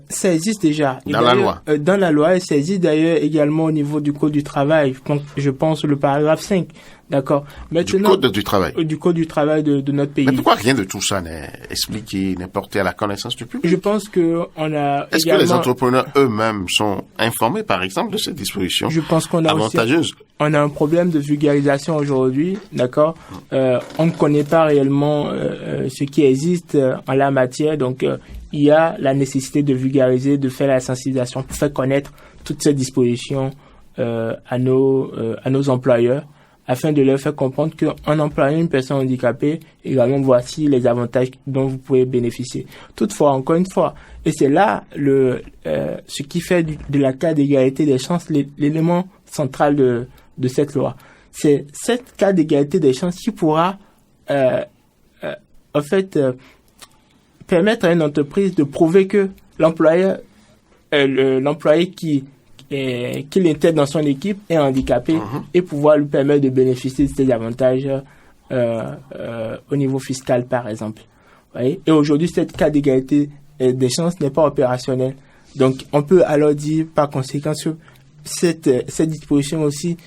Ça existe déjà. Dans la loi. Dans la loi, et ça existe d'ailleurs également au niveau du Code du travail. Je pense le paragraphe 5. D'accord. Maintenant, du Code du travail. Du Code du travail de notre pays. Mais pourquoi rien de tout ça n'est expliqué, n'est porté à la connaissance du public? Je pense que on a. Est-ce que les entrepreneurs eux-mêmes sont informés, par exemple, de cette disposition? Je pense qu'on a avantageuse. On a un problème de vulgarisation aujourd'hui, d'accord. On ne connaît pas réellement ce qui existe en la matière, donc il y a la nécessité de vulgariser, de faire la sensibilisation pour faire connaître toutes ces dispositions à nos employeurs, afin de leur faire comprendre qu'en employant une personne handicapée, également voici les avantages dont vous pouvez bénéficier. Toutefois, encore une fois, et c'est là ce qui fait de la carte d'égalité des chances l'élément central de cette loi. C'est cette carte d'égalité des chances qui pourra en fait permettre à une entreprise de prouver que l'employé qui l'intègre dans son équipe est handicapé, et pouvoir lui permettre de bénéficier de ces avantages au niveau fiscal, par exemple. Voyez? Et aujourd'hui, cette carte d'égalité des chances n'est pas opérationnelle. Donc, on peut alors dire, par conséquent, que cette disposition aussi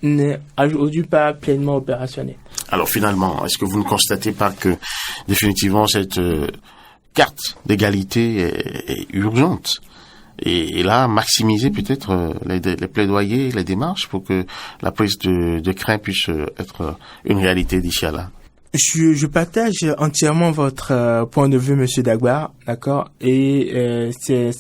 n'est aujourd'hui pas pleinement opérationnelle. Alors, finalement, est-ce que vous ne constatez pas que, définitivement, cette carte d'égalité est urgente? Et là, maximiser peut-être les plaidoyers, les démarches pour que la prise de crin puisse être une réalité d'ici à là. Je partage entièrement votre point de vue, Monsieur Dagbar, d'accord. Et c'est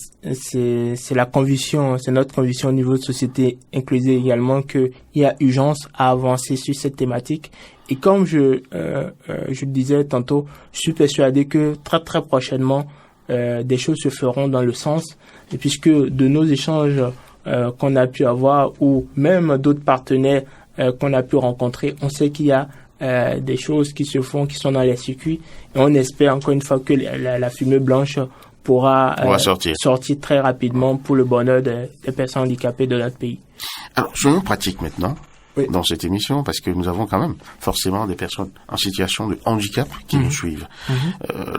la conviction, c'est notre conviction au niveau de société inclusive également qu'il y a urgence à avancer sur cette thématique. Et comme je le disais tantôt, je suis persuadé que très très prochainement des choses se feront dans le sens, et puisque de nos échanges qu'on a pu avoir, ou même d'autres partenaires qu'on a pu rencontrer, on sait qu'il y a des choses qui se font, qui sont dans les circuits, et on espère encore une fois que la fumée blanche pourra sortir très rapidement pour le bonheur des personnes handicapées de notre pays. Alors, soyons pratiques maintenant. Oui. Dans cette émission, parce que nous avons quand même forcément des personnes en situation de handicap qui nous suivent.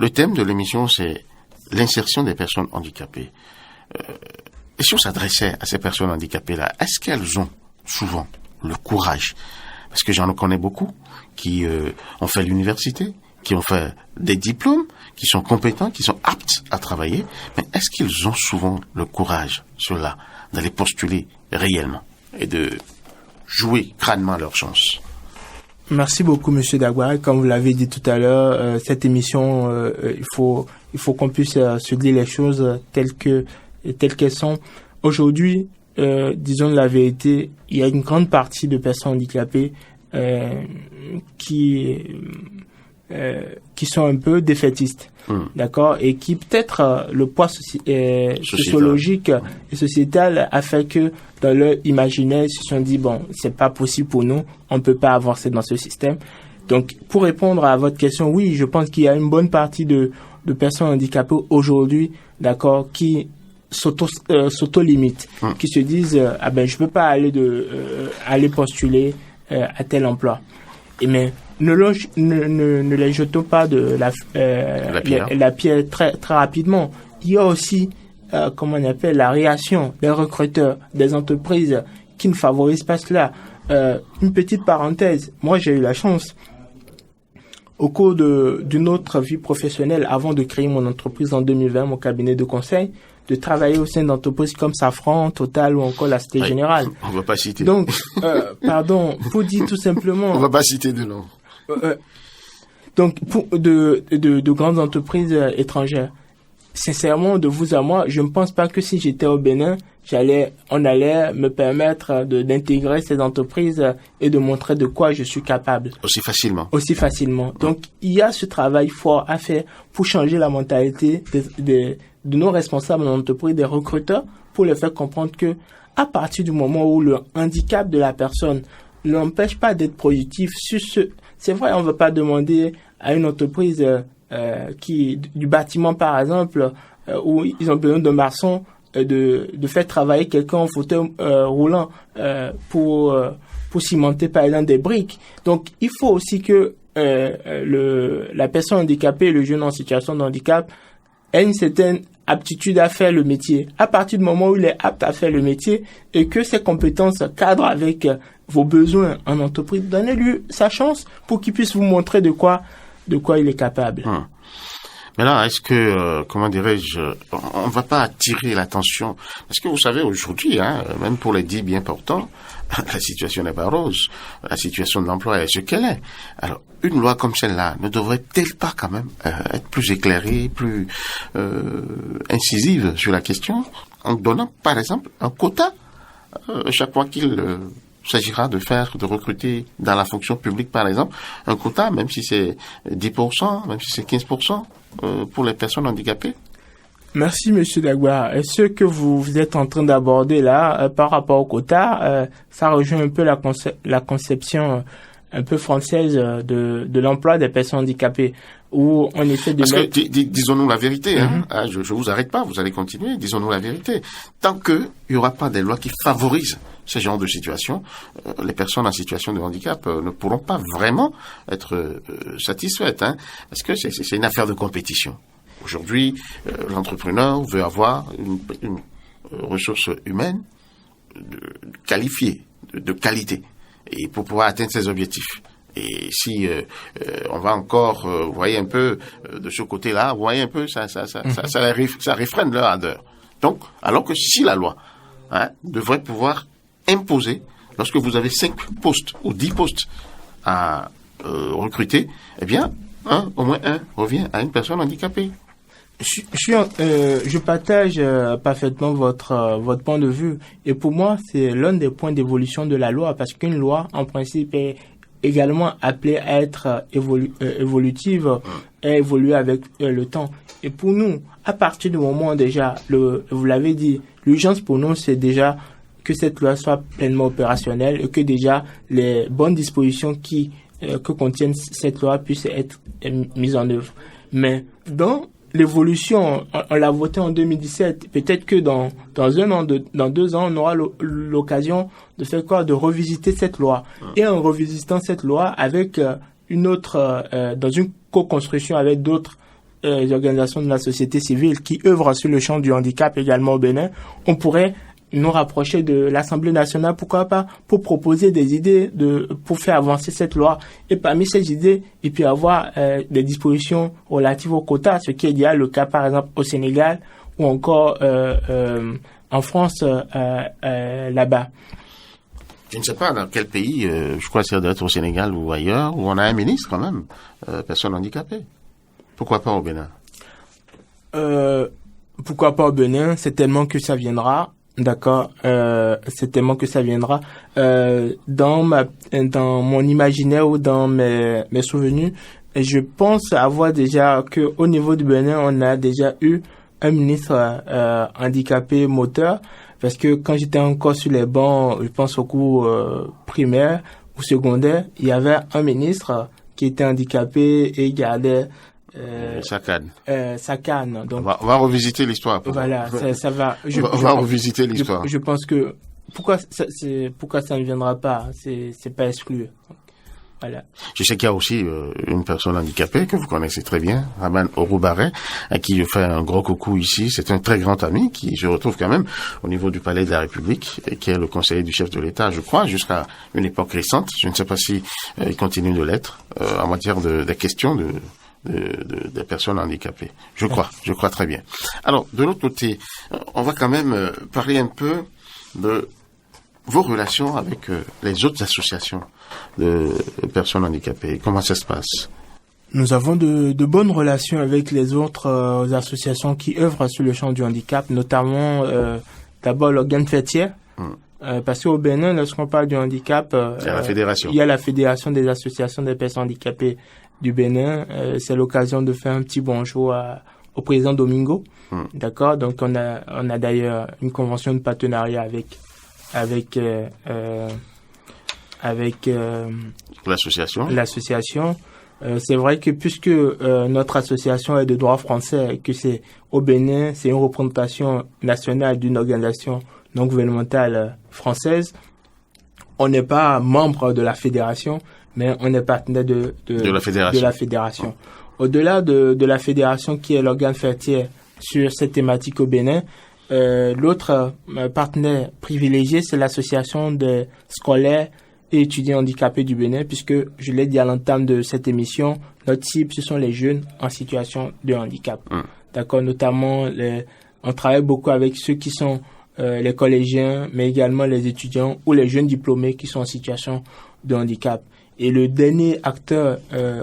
Le thème de l'émission, c'est l'insertion des personnes handicapées. Et si on s'adressait à ces personnes handicapées-là, est-ce qu'elles ont souvent le courage? Parce que j'en connais beaucoup qui ont fait l'université, qui ont fait des diplômes, qui sont compétents, qui sont aptes à travailler, mais est-ce qu'ils ont souvent le courage, ceux-là, d'aller postuler réellement et de jouer crânement leur chance? Merci beaucoup, Monsieur Dagbar. Comme vous l'avez dit tout à l'heure, cette émission, il faut qu'on puisse se dire les choses telles qu'elles sont. Aujourd'hui, disons la vérité, il y a une grande partie de personnes handicapées qui sont un peu défaitistes, d'accord, et qui peut-être le poids sociologique et sociétal a fait que dans leur imaginaire ils se sont dit bon, c'est pas possible pour nous, on peut pas avancer dans ce système. Donc pour répondre à votre question, oui, je pense qu'il y a une bonne partie de personnes handicapées aujourd'hui, d'accord, qui s'auto-limitent, qui se disent je peux pas aller postuler à tel emploi. Mais ne les jetons pas de la pierre très très rapidement. Il y a aussi la réaction des recruteurs, des entreprises qui ne favorisent pas cela. Une petite parenthèse, moi j'ai eu la chance au cours d'une autre vie professionnelle, avant de créer mon entreprise en 2020, mon cabinet de conseil, de travailler au sein d'entreprises comme Safran, Total ou encore la Cité Générale. On va pas citer. Donc, pour dire tout simplement... On va pas citer de nom. Donc, pour de grandes entreprises étrangères. Sincèrement, de vous à moi, je ne pense pas que si j'étais au Bénin, on allait me permettre d'intégrer ces entreprises et de montrer de quoi je suis capable. Aussi facilement. Donc, il y a ce travail fort à faire pour changer la mentalité de nos responsables d'entreprise, des recruteurs, pour les faire comprendre que, à partir du moment où le handicap de la personne ne l'empêche pas d'être productif, c'est vrai, on ne va pas demander à une entreprise du bâtiment, par exemple, où ils ont besoin de maçons, de faire travailler quelqu'un en fauteuil roulant pour cimenter, par exemple, des briques. Donc, il faut aussi que la personne handicapée, le jeune en situation de handicap, ait une certaine aptitude à faire le métier. À partir du moment où il est apte à faire le métier et que ses compétences cadrent avec vos besoins en entreprise, donnez-lui sa chance pour qu'il puisse vous montrer de quoi il est capable. Mais là, est-ce que, on ne va pas attirer l'attention? Parce que vous savez, aujourd'hui, même pour les dits bien portants, la situation n'est pas rose. La situation de l'emploi est ce qu'elle est. Alors, une loi comme celle-là ne devrait-elle pas quand même être plus éclairée, plus incisive sur la question, en donnant, par exemple, un quota chaque fois qu'il s'agira de recruter dans la fonction publique, par exemple, un quota, même si c'est 10%, même si c'est 15%, pour les personnes handicapées? Merci, Monsieur Dagba. Ce que vous êtes en train d'aborder là, par rapport au quota, ça rejoint un peu la conception un peu française de l'emploi des personnes handicapées, où on essaie de... Parce que, disons-nous la vérité, je vous arrête pas, vous allez continuer, disons-nous la vérité. Tant qu'il n'y aura pas des lois qui favorisent ce genre de situation, les personnes en situation de handicap ne pourront pas vraiment être satisfaites, parce que c'est une affaire de compétition. Aujourd'hui, l'entrepreneur veut avoir une ressource humaine qualifiée, de qualité, et pour pouvoir atteindre ses objectifs. Et si on va encore, vous voyez un peu de ce côté-là, vous voyez un peu, ça réfrène leur ardeur. Donc, alors que si la loi devrait pouvoir imposer, lorsque vous avez 5 postes ou 10 postes à recruter, eh bien, au moins un revient à une personne handicapée. Je partage parfaitement votre point de vue, et pour moi c'est l'un des points d'évolution de la loi, parce qu'une loi en principe est également appelée à être évolutive et évoluer avec le temps. Et pour nous, à partir du moment déjà, vous l'avez dit, l'urgence pour nous c'est déjà que cette loi soit pleinement opérationnelle et que déjà les bonnes dispositions que contiennent cette loi puissent être mises en œuvre. Mais dans l'évolution, on l'a voté en 2017. Peut-être que dans 1 an, dans 2 ans, on aura l'occasion de faire quoi? De revisiter cette loi. Et en revisitant cette loi avec une autre, dans une co-construction avec d'autres organisations de la société civile qui œuvrent sur le champ du handicap également au Bénin, on pourrait nous rapprocher de l'Assemblée nationale, pourquoi pas, pour proposer des idées pour faire avancer cette loi. Et parmi ces idées, il peut y avoir des dispositions relatives aux quotas, ce qui est déjà le cas par exemple au Sénégal ou encore en France là-bas. Je ne sais pas dans quel pays, je crois que ça doit être au Sénégal ou ailleurs, où on a un ministre quand même, personne handicapée. Pourquoi pas au Bénin? Pourquoi pas au Bénin? C'est tellement que ça viendra. D'accord, c'est tellement que ça viendra. Dans mon imaginaire ou dans mes souvenirs, je pense avoir déjà que au niveau du Bénin, on a déjà eu un ministre handicapé moteur, parce que quand j'étais encore sur les bancs, je pense au cours primaire ou secondaire, il y avait un ministre qui était handicapé et gardait Sakane. Donc, on va revisiter l'histoire. Voilà, ça va. On va revisiter l'histoire. Je pense que pourquoi ça ne viendra pas, c'est pas exclu. Voilà. Je sais qu'il y a aussi une personne handicapée que vous connaissez très bien, Raman Oroubaré, à qui je fais un gros coucou ici. C'est un très grand ami qui je retrouve quand même au niveau du Palais de la République et qui est le conseiller du chef de l'État, je crois, jusqu'à une époque récente. Je ne sais pas si il continue de l'être en matière des questions des personnes handicapées. Je crois très bien. Alors, de l'autre côté, on va quand même parler un peu de vos relations avec les autres associations de personnes handicapées. Comment ça se passe? Nous avons de bonnes relations avec les autres associations qui œuvrent sur le champ du handicap, notamment d'abord l'organe fêtier. Parce qu'au Bénin, lorsqu'on parle du handicap, il y a la Fédération des associations des personnes handicapées du Bénin. C'est l'occasion de faire un petit bonjour au président Domingo. D'accord? Donc on a d'ailleurs une convention de partenariat avec l'association. C'est vrai que puisque notre association est de droit français, que c'est au Bénin, c'est une représentation nationale d'une organisation non gouvernementale française, on n'est pas membre de la fédération, mais on est partenaire de la fédération. Au-delà de la fédération qui est l'organe fêtier sur cette thématique au Bénin, l'autre partenaire privilégié, c'est l'association des scolaires et étudiants handicapés du Bénin, puisque je l'ai dit à l'entame de cette émission, notre cible, ce sont les jeunes en situation de handicap. D'accord, notamment, on travaille beaucoup avec ceux qui sont les collégiens, mais également les étudiants ou les jeunes diplômés qui sont en situation de handicap. Et le dernier acteur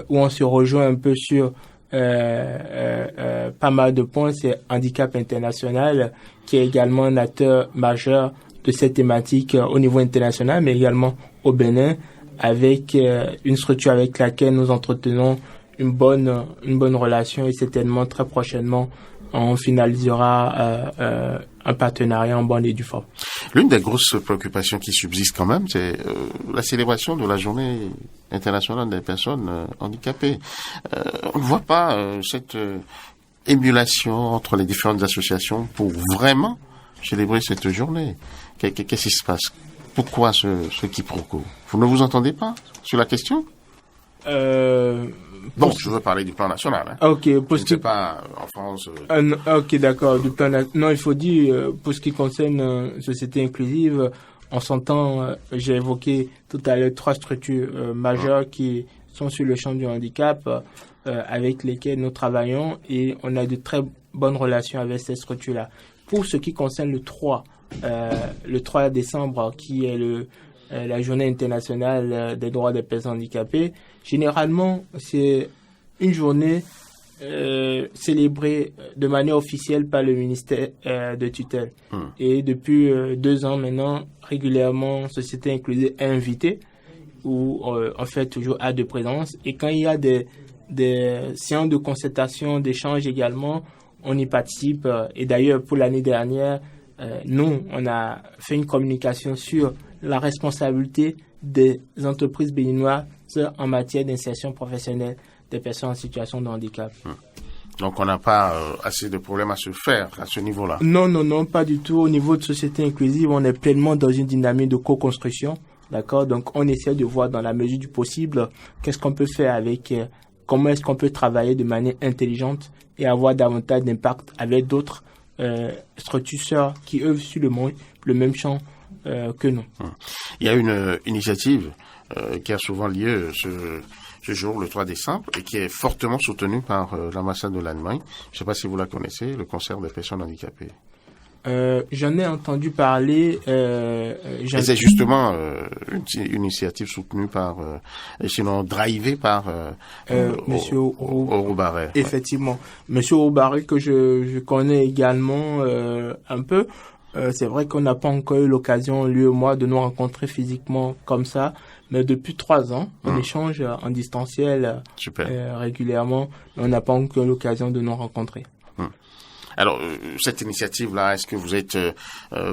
où on se rejoint un peu sur pas mal de points, c'est Handicap International, qui est également un acteur majeur de cette thématique au niveau international, mais également au Bénin, avec une structure avec laquelle nous entretenons une bonne relation, et certainement très prochainement on finalisera un partenariat en bonne et due forme. L'une des grosses préoccupations qui subsistent quand même, c'est la célébration de la journée internationale des personnes handicapées. On ne voit pas cette émulation entre les différentes associations pour vraiment célébrer cette journée. Qu'est-ce qui se passe? Pourquoi ce quiproquo? Vous ne vous entendez pas sur la question? Bon, je veux parler du plan national. Hein. Ok, pour je ne sais pas en France. Ok, d'accord. Du plan non, il faut dire pour ce qui concerne société inclusive, on s'entend. J'ai évoqué tout à l'heure 3 structures majeures qui sont sur le champ du handicap, avec lesquelles nous travaillons, et on a de très bonnes relations avec ces structures-là. Pour ce qui concerne le 3 décembre, qui est la journée internationale des droits des personnes handicapées, généralement, c'est une journée célébrée de manière officielle par le ministère de tutelle. Et depuis 2 ans maintenant, régulièrement, Société Inclusive est invitée, où on fait toujours acte de présence. Et quand il y a des séances de concertation, d'échange également, on y participe. Et d'ailleurs, pour l'année dernière, nous, on a fait une communication sur la responsabilité des entreprises béninoises en matière d'insertion professionnelle des personnes en situation de handicap. Donc, on n'a pas assez de problèmes à se faire à ce niveau-là? Non, pas du tout. Au niveau de société inclusive, on est pleinement dans une dynamique de co-construction. D'accord? Donc, on essaie de voir dans la mesure du possible qu'est-ce qu'on peut faire avec, comment est-ce qu'on peut travailler de manière intelligente et avoir davantage d'impact avec d'autres structures qui œuvrent sur le même champ que nous. Il y a une initiative qui a souvent lieu ce jour, le 3 décembre, et qui est fortement soutenue par l'ambassade de l'Allemagne. Je ne sais pas si vous la connaissez, le concert des personnes handicapées. J'en ai entendu parler. Et c'est justement une initiative soutenue par, sinon drivée par Monsieur Oroubaré. Effectivement, ouais. Monsieur Oroubaré, que je connais également un peu. C'est vrai qu'on n'a pas encore eu l'occasion, lui et moi, de nous rencontrer physiquement comme ça, mais depuis 3 ans, on échange en distanciel régulièrement, mais on n'a pas encore eu l'occasion de nous rencontrer. Alors, cette initiative-là, est-ce que vous êtes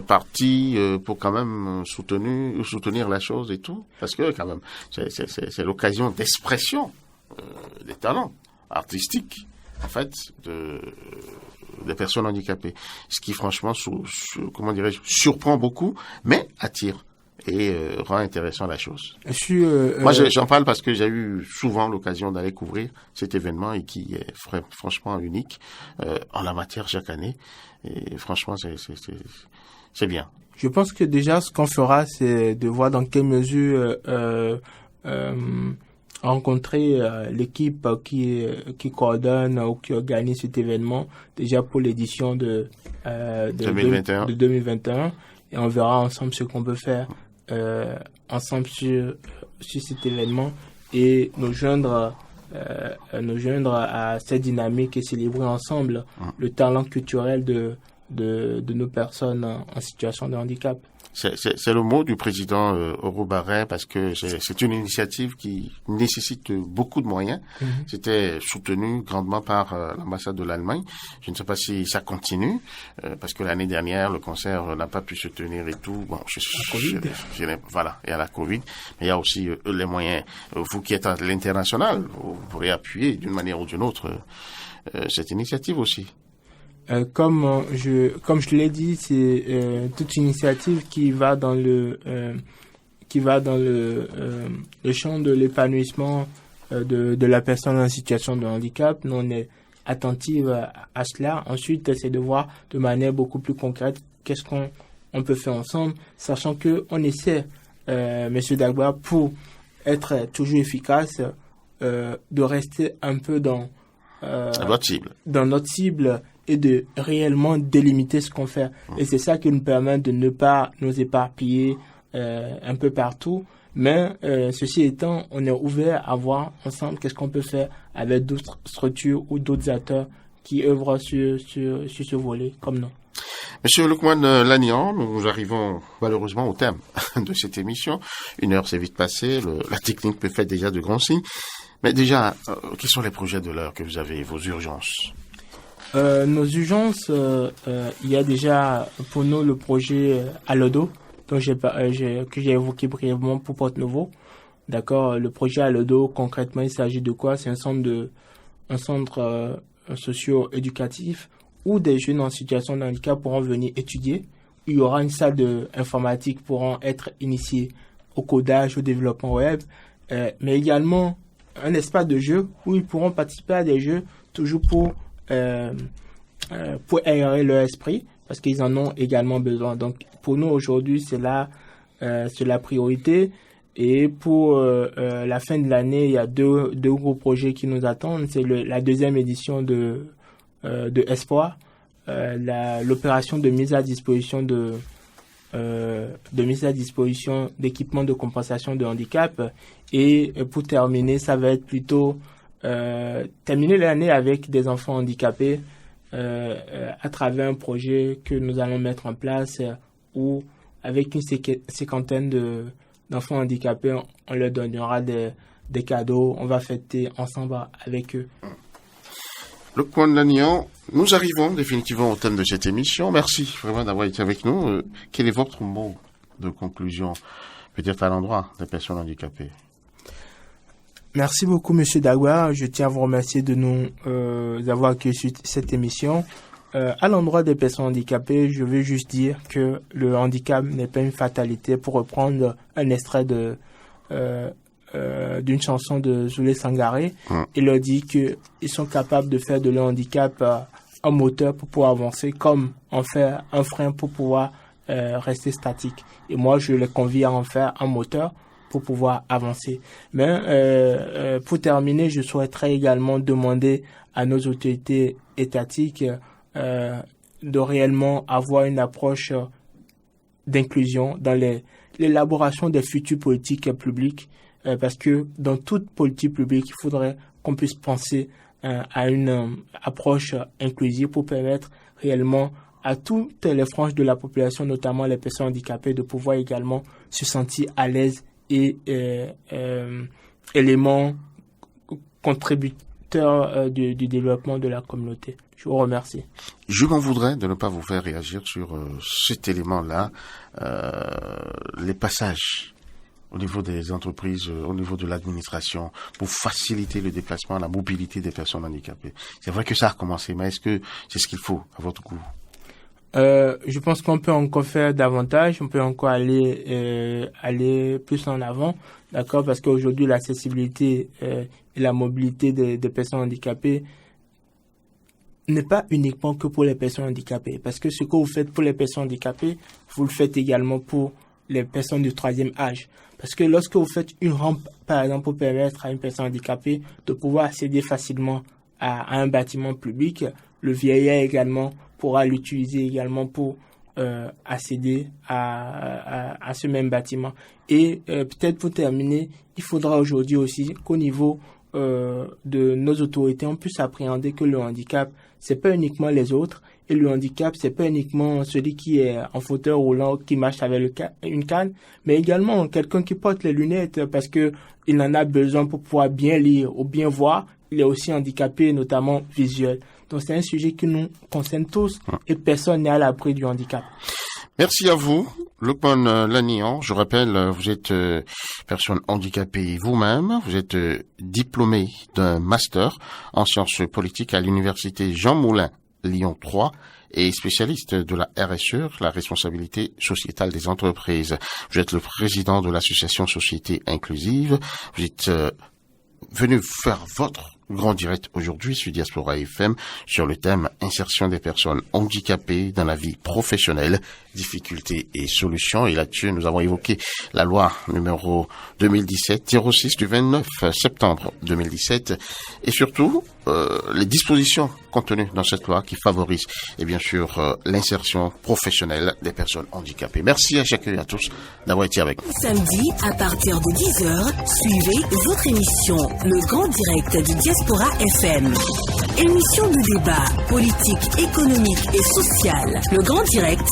parti pour quand même soutenir la chose et tout? Parce que quand même, c'est l'occasion d'expression des talents artistique, en fait, des personnes handicapées. Ce qui, franchement, surprend beaucoup, mais attire et rend intéressant la chose. Moi, j'en parle parce que j'ai eu souvent l'occasion d'aller couvrir cet événement et qui est franchement unique en la matière chaque année. Et franchement, c'est bien. Je pense que déjà, ce qu'on fera, c'est de voir dans quelle mesure rencontrer l'équipe qui coordonne ou qui organise cet événement, déjà pour l'édition de 2021. Et on verra ensemble ce qu'on peut faire ensemble sur cet événement et nous joindre à cette dynamique et célébrer ensemble le talent culturel de nos personnes en situation de handicap. C'est le mot du président Orobaré parce que c'est une initiative qui nécessite beaucoup de moyens. C'était soutenu grandement par l'ambassade de l'Allemagne. Je ne sais pas si ça continue parce que l'année dernière le concert n'a pas pu se tenir et tout. Bon, voilà, il y a la Covid, mais il y a aussi les moyens. Vous qui êtes à l'international, vous pourrez appuyer d'une manière ou d'une autre cette initiative aussi. Comme je l'ai dit, c'est toute initiative qui va dans le champ de l'épanouissement de la personne en situation de handicap. Nous, on est attentive à cela. Ensuite, c'est de voir de manière beaucoup plus concrète qu'est-ce qu'on peut faire ensemble, sachant que on essaie, Monsieur Dagba, pour être toujours efficace, de rester un peu dans notre cible et de réellement délimiter ce qu'on fait. Et c'est ça qui nous permet de ne pas nous éparpiller un peu partout. Mais ceci étant, on est ouvert à voir ensemble qu'est-ce qu'on peut faire avec d'autres structures ou d'autres acteurs qui œuvrent sur ce volet comme nous. Monsieur Lukman Lagnan, nous arrivons malheureusement au terme de cette émission. 1 heure s'est vite passée, la technique peut faire déjà de grands signes. Mais déjà, quels sont les projets de l'heure que vous avez, vos urgences? Nos urgences, il y a déjà pour nous le projet Alodo, que j'ai évoqué brièvement pour Porte-Nouveau. D'accord, le projet Alodo, concrètement, il s'agit de quoi? C'est un centre socio-éducatif où des jeunes en situation de handicap pourront venir étudier. Il y aura une salle d'informatique pourront être initiés au codage, au développement web, mais également un espace de jeu où ils pourront participer à des jeux toujours pour aérer leur esprit parce qu'ils en ont également besoin. Donc pour nous aujourd'hui c'est la priorité et pour la fin de l'année il y a deux gros projets qui nous attendent. C'est la deuxième édition de Espoir, l'opération de mise à disposition d'équipements de compensation de handicap et pour terminer ça va être plutôt terminer l'année avec des enfants handicapés à travers un projet que nous allons mettre en place où avec une cinquantaine d'enfants handicapés on leur donnera des cadeaux, on va fêter ensemble avec eux. Lukman Lagnan, nous arrivons définitivement au thème de cette émission. Merci vraiment d'avoir été avec nous. Quel est votre mot de conclusion, peut-être à l'endroit des personnes handicapées? Merci beaucoup, Monsieur Dagba. Je tiens à vous remercier de nous avoir accueillis sur cette émission. À l'endroit des personnes handicapées, je veux juste dire que le handicap n'est pas une fatalité. Pour reprendre un extrait d'une chanson de Zule Sangaré, il leur dit qu'ils sont capables de faire de leur handicap un moteur pour pouvoir avancer, comme en faire un frein pour pouvoir rester statique. Et moi, je les convie à en faire un moteur pour pouvoir avancer. Mais pour terminer, je souhaiterais également demander à nos autorités étatiques de réellement avoir une approche d'inclusion dans l'élaboration des futures politiques publiques, parce que dans toute politique publique, il faudrait qu'on puisse penser à une approche inclusive pour permettre réellement à toutes les franges de la population, notamment les personnes handicapées, de pouvoir également se sentir à l'aise et élément contributeur du développement de la communauté. Je vous remercie. Je m'en voudrais de ne pas vous faire réagir sur cet élément-là, les passages au niveau des entreprises, au niveau de l'administration, pour faciliter le déplacement, la mobilité des personnes handicapées? C'est vrai que ça a commencé, mais est-ce que c'est ce qu'il faut à votre goût? Je pense qu'on peut encore faire davantage, on peut encore aller plus en avant, d'accord, parce qu'aujourd'hui l'accessibilité et la mobilité des personnes handicapées n'est pas uniquement que pour les personnes handicapées, parce que ce que vous faites pour les personnes handicapées, vous le faites également pour les personnes du troisième âge. Parce que lorsque vous faites une rampe, par exemple, pour permettre à une personne handicapée de pouvoir accéder facilement à un bâtiment public, le vieillard également pourra l'utiliser également pour accéder à ce même bâtiment. Et peut-être pour terminer, il faudra aujourd'hui aussi qu'au niveau de nos autorités, on puisse appréhender que le handicap, c'est pas uniquement les autres, et le handicap, c'est pas uniquement celui qui est en fauteuil roulant, qui marche avec une canne, mais également quelqu'un qui porte les lunettes parce que il en a besoin pour pouvoir bien lire ou bien voir. Il est aussi handicapé, notamment visuel. Donc c'est un sujet qui nous concerne tous et personne n'est à l'abri du handicap. Merci à vous, Lukman Lanian. Je rappelle, vous êtes personne handicapée vous-même. Vous êtes diplômé d'un master en sciences politiques à l'université Jean Moulin, Lyon 3, et spécialiste de la RSE, la responsabilité sociétale des entreprises. Vous êtes le président de l'association Société Inclusive. Vous êtes venu faire votre grand direct aujourd'hui sur Diaspora FM sur le thème insertion des personnes handicapées dans la vie professionnelle, difficultés et solutions. Et là-dessus, nous avons évoqué la loi numéro 2017-06 du 29 septembre 2017 et surtout les dispositions contenues dans cette loi qui favorisent et bien sûr l'insertion professionnelle des personnes handicapées. Merci à chacun et à tous d'avoir été avec nous. Samedi, à partir de 10h, suivez votre émission Le Grand Direct du Diaspora FM. Émission de débat politique, économique et social. Le Grand Direct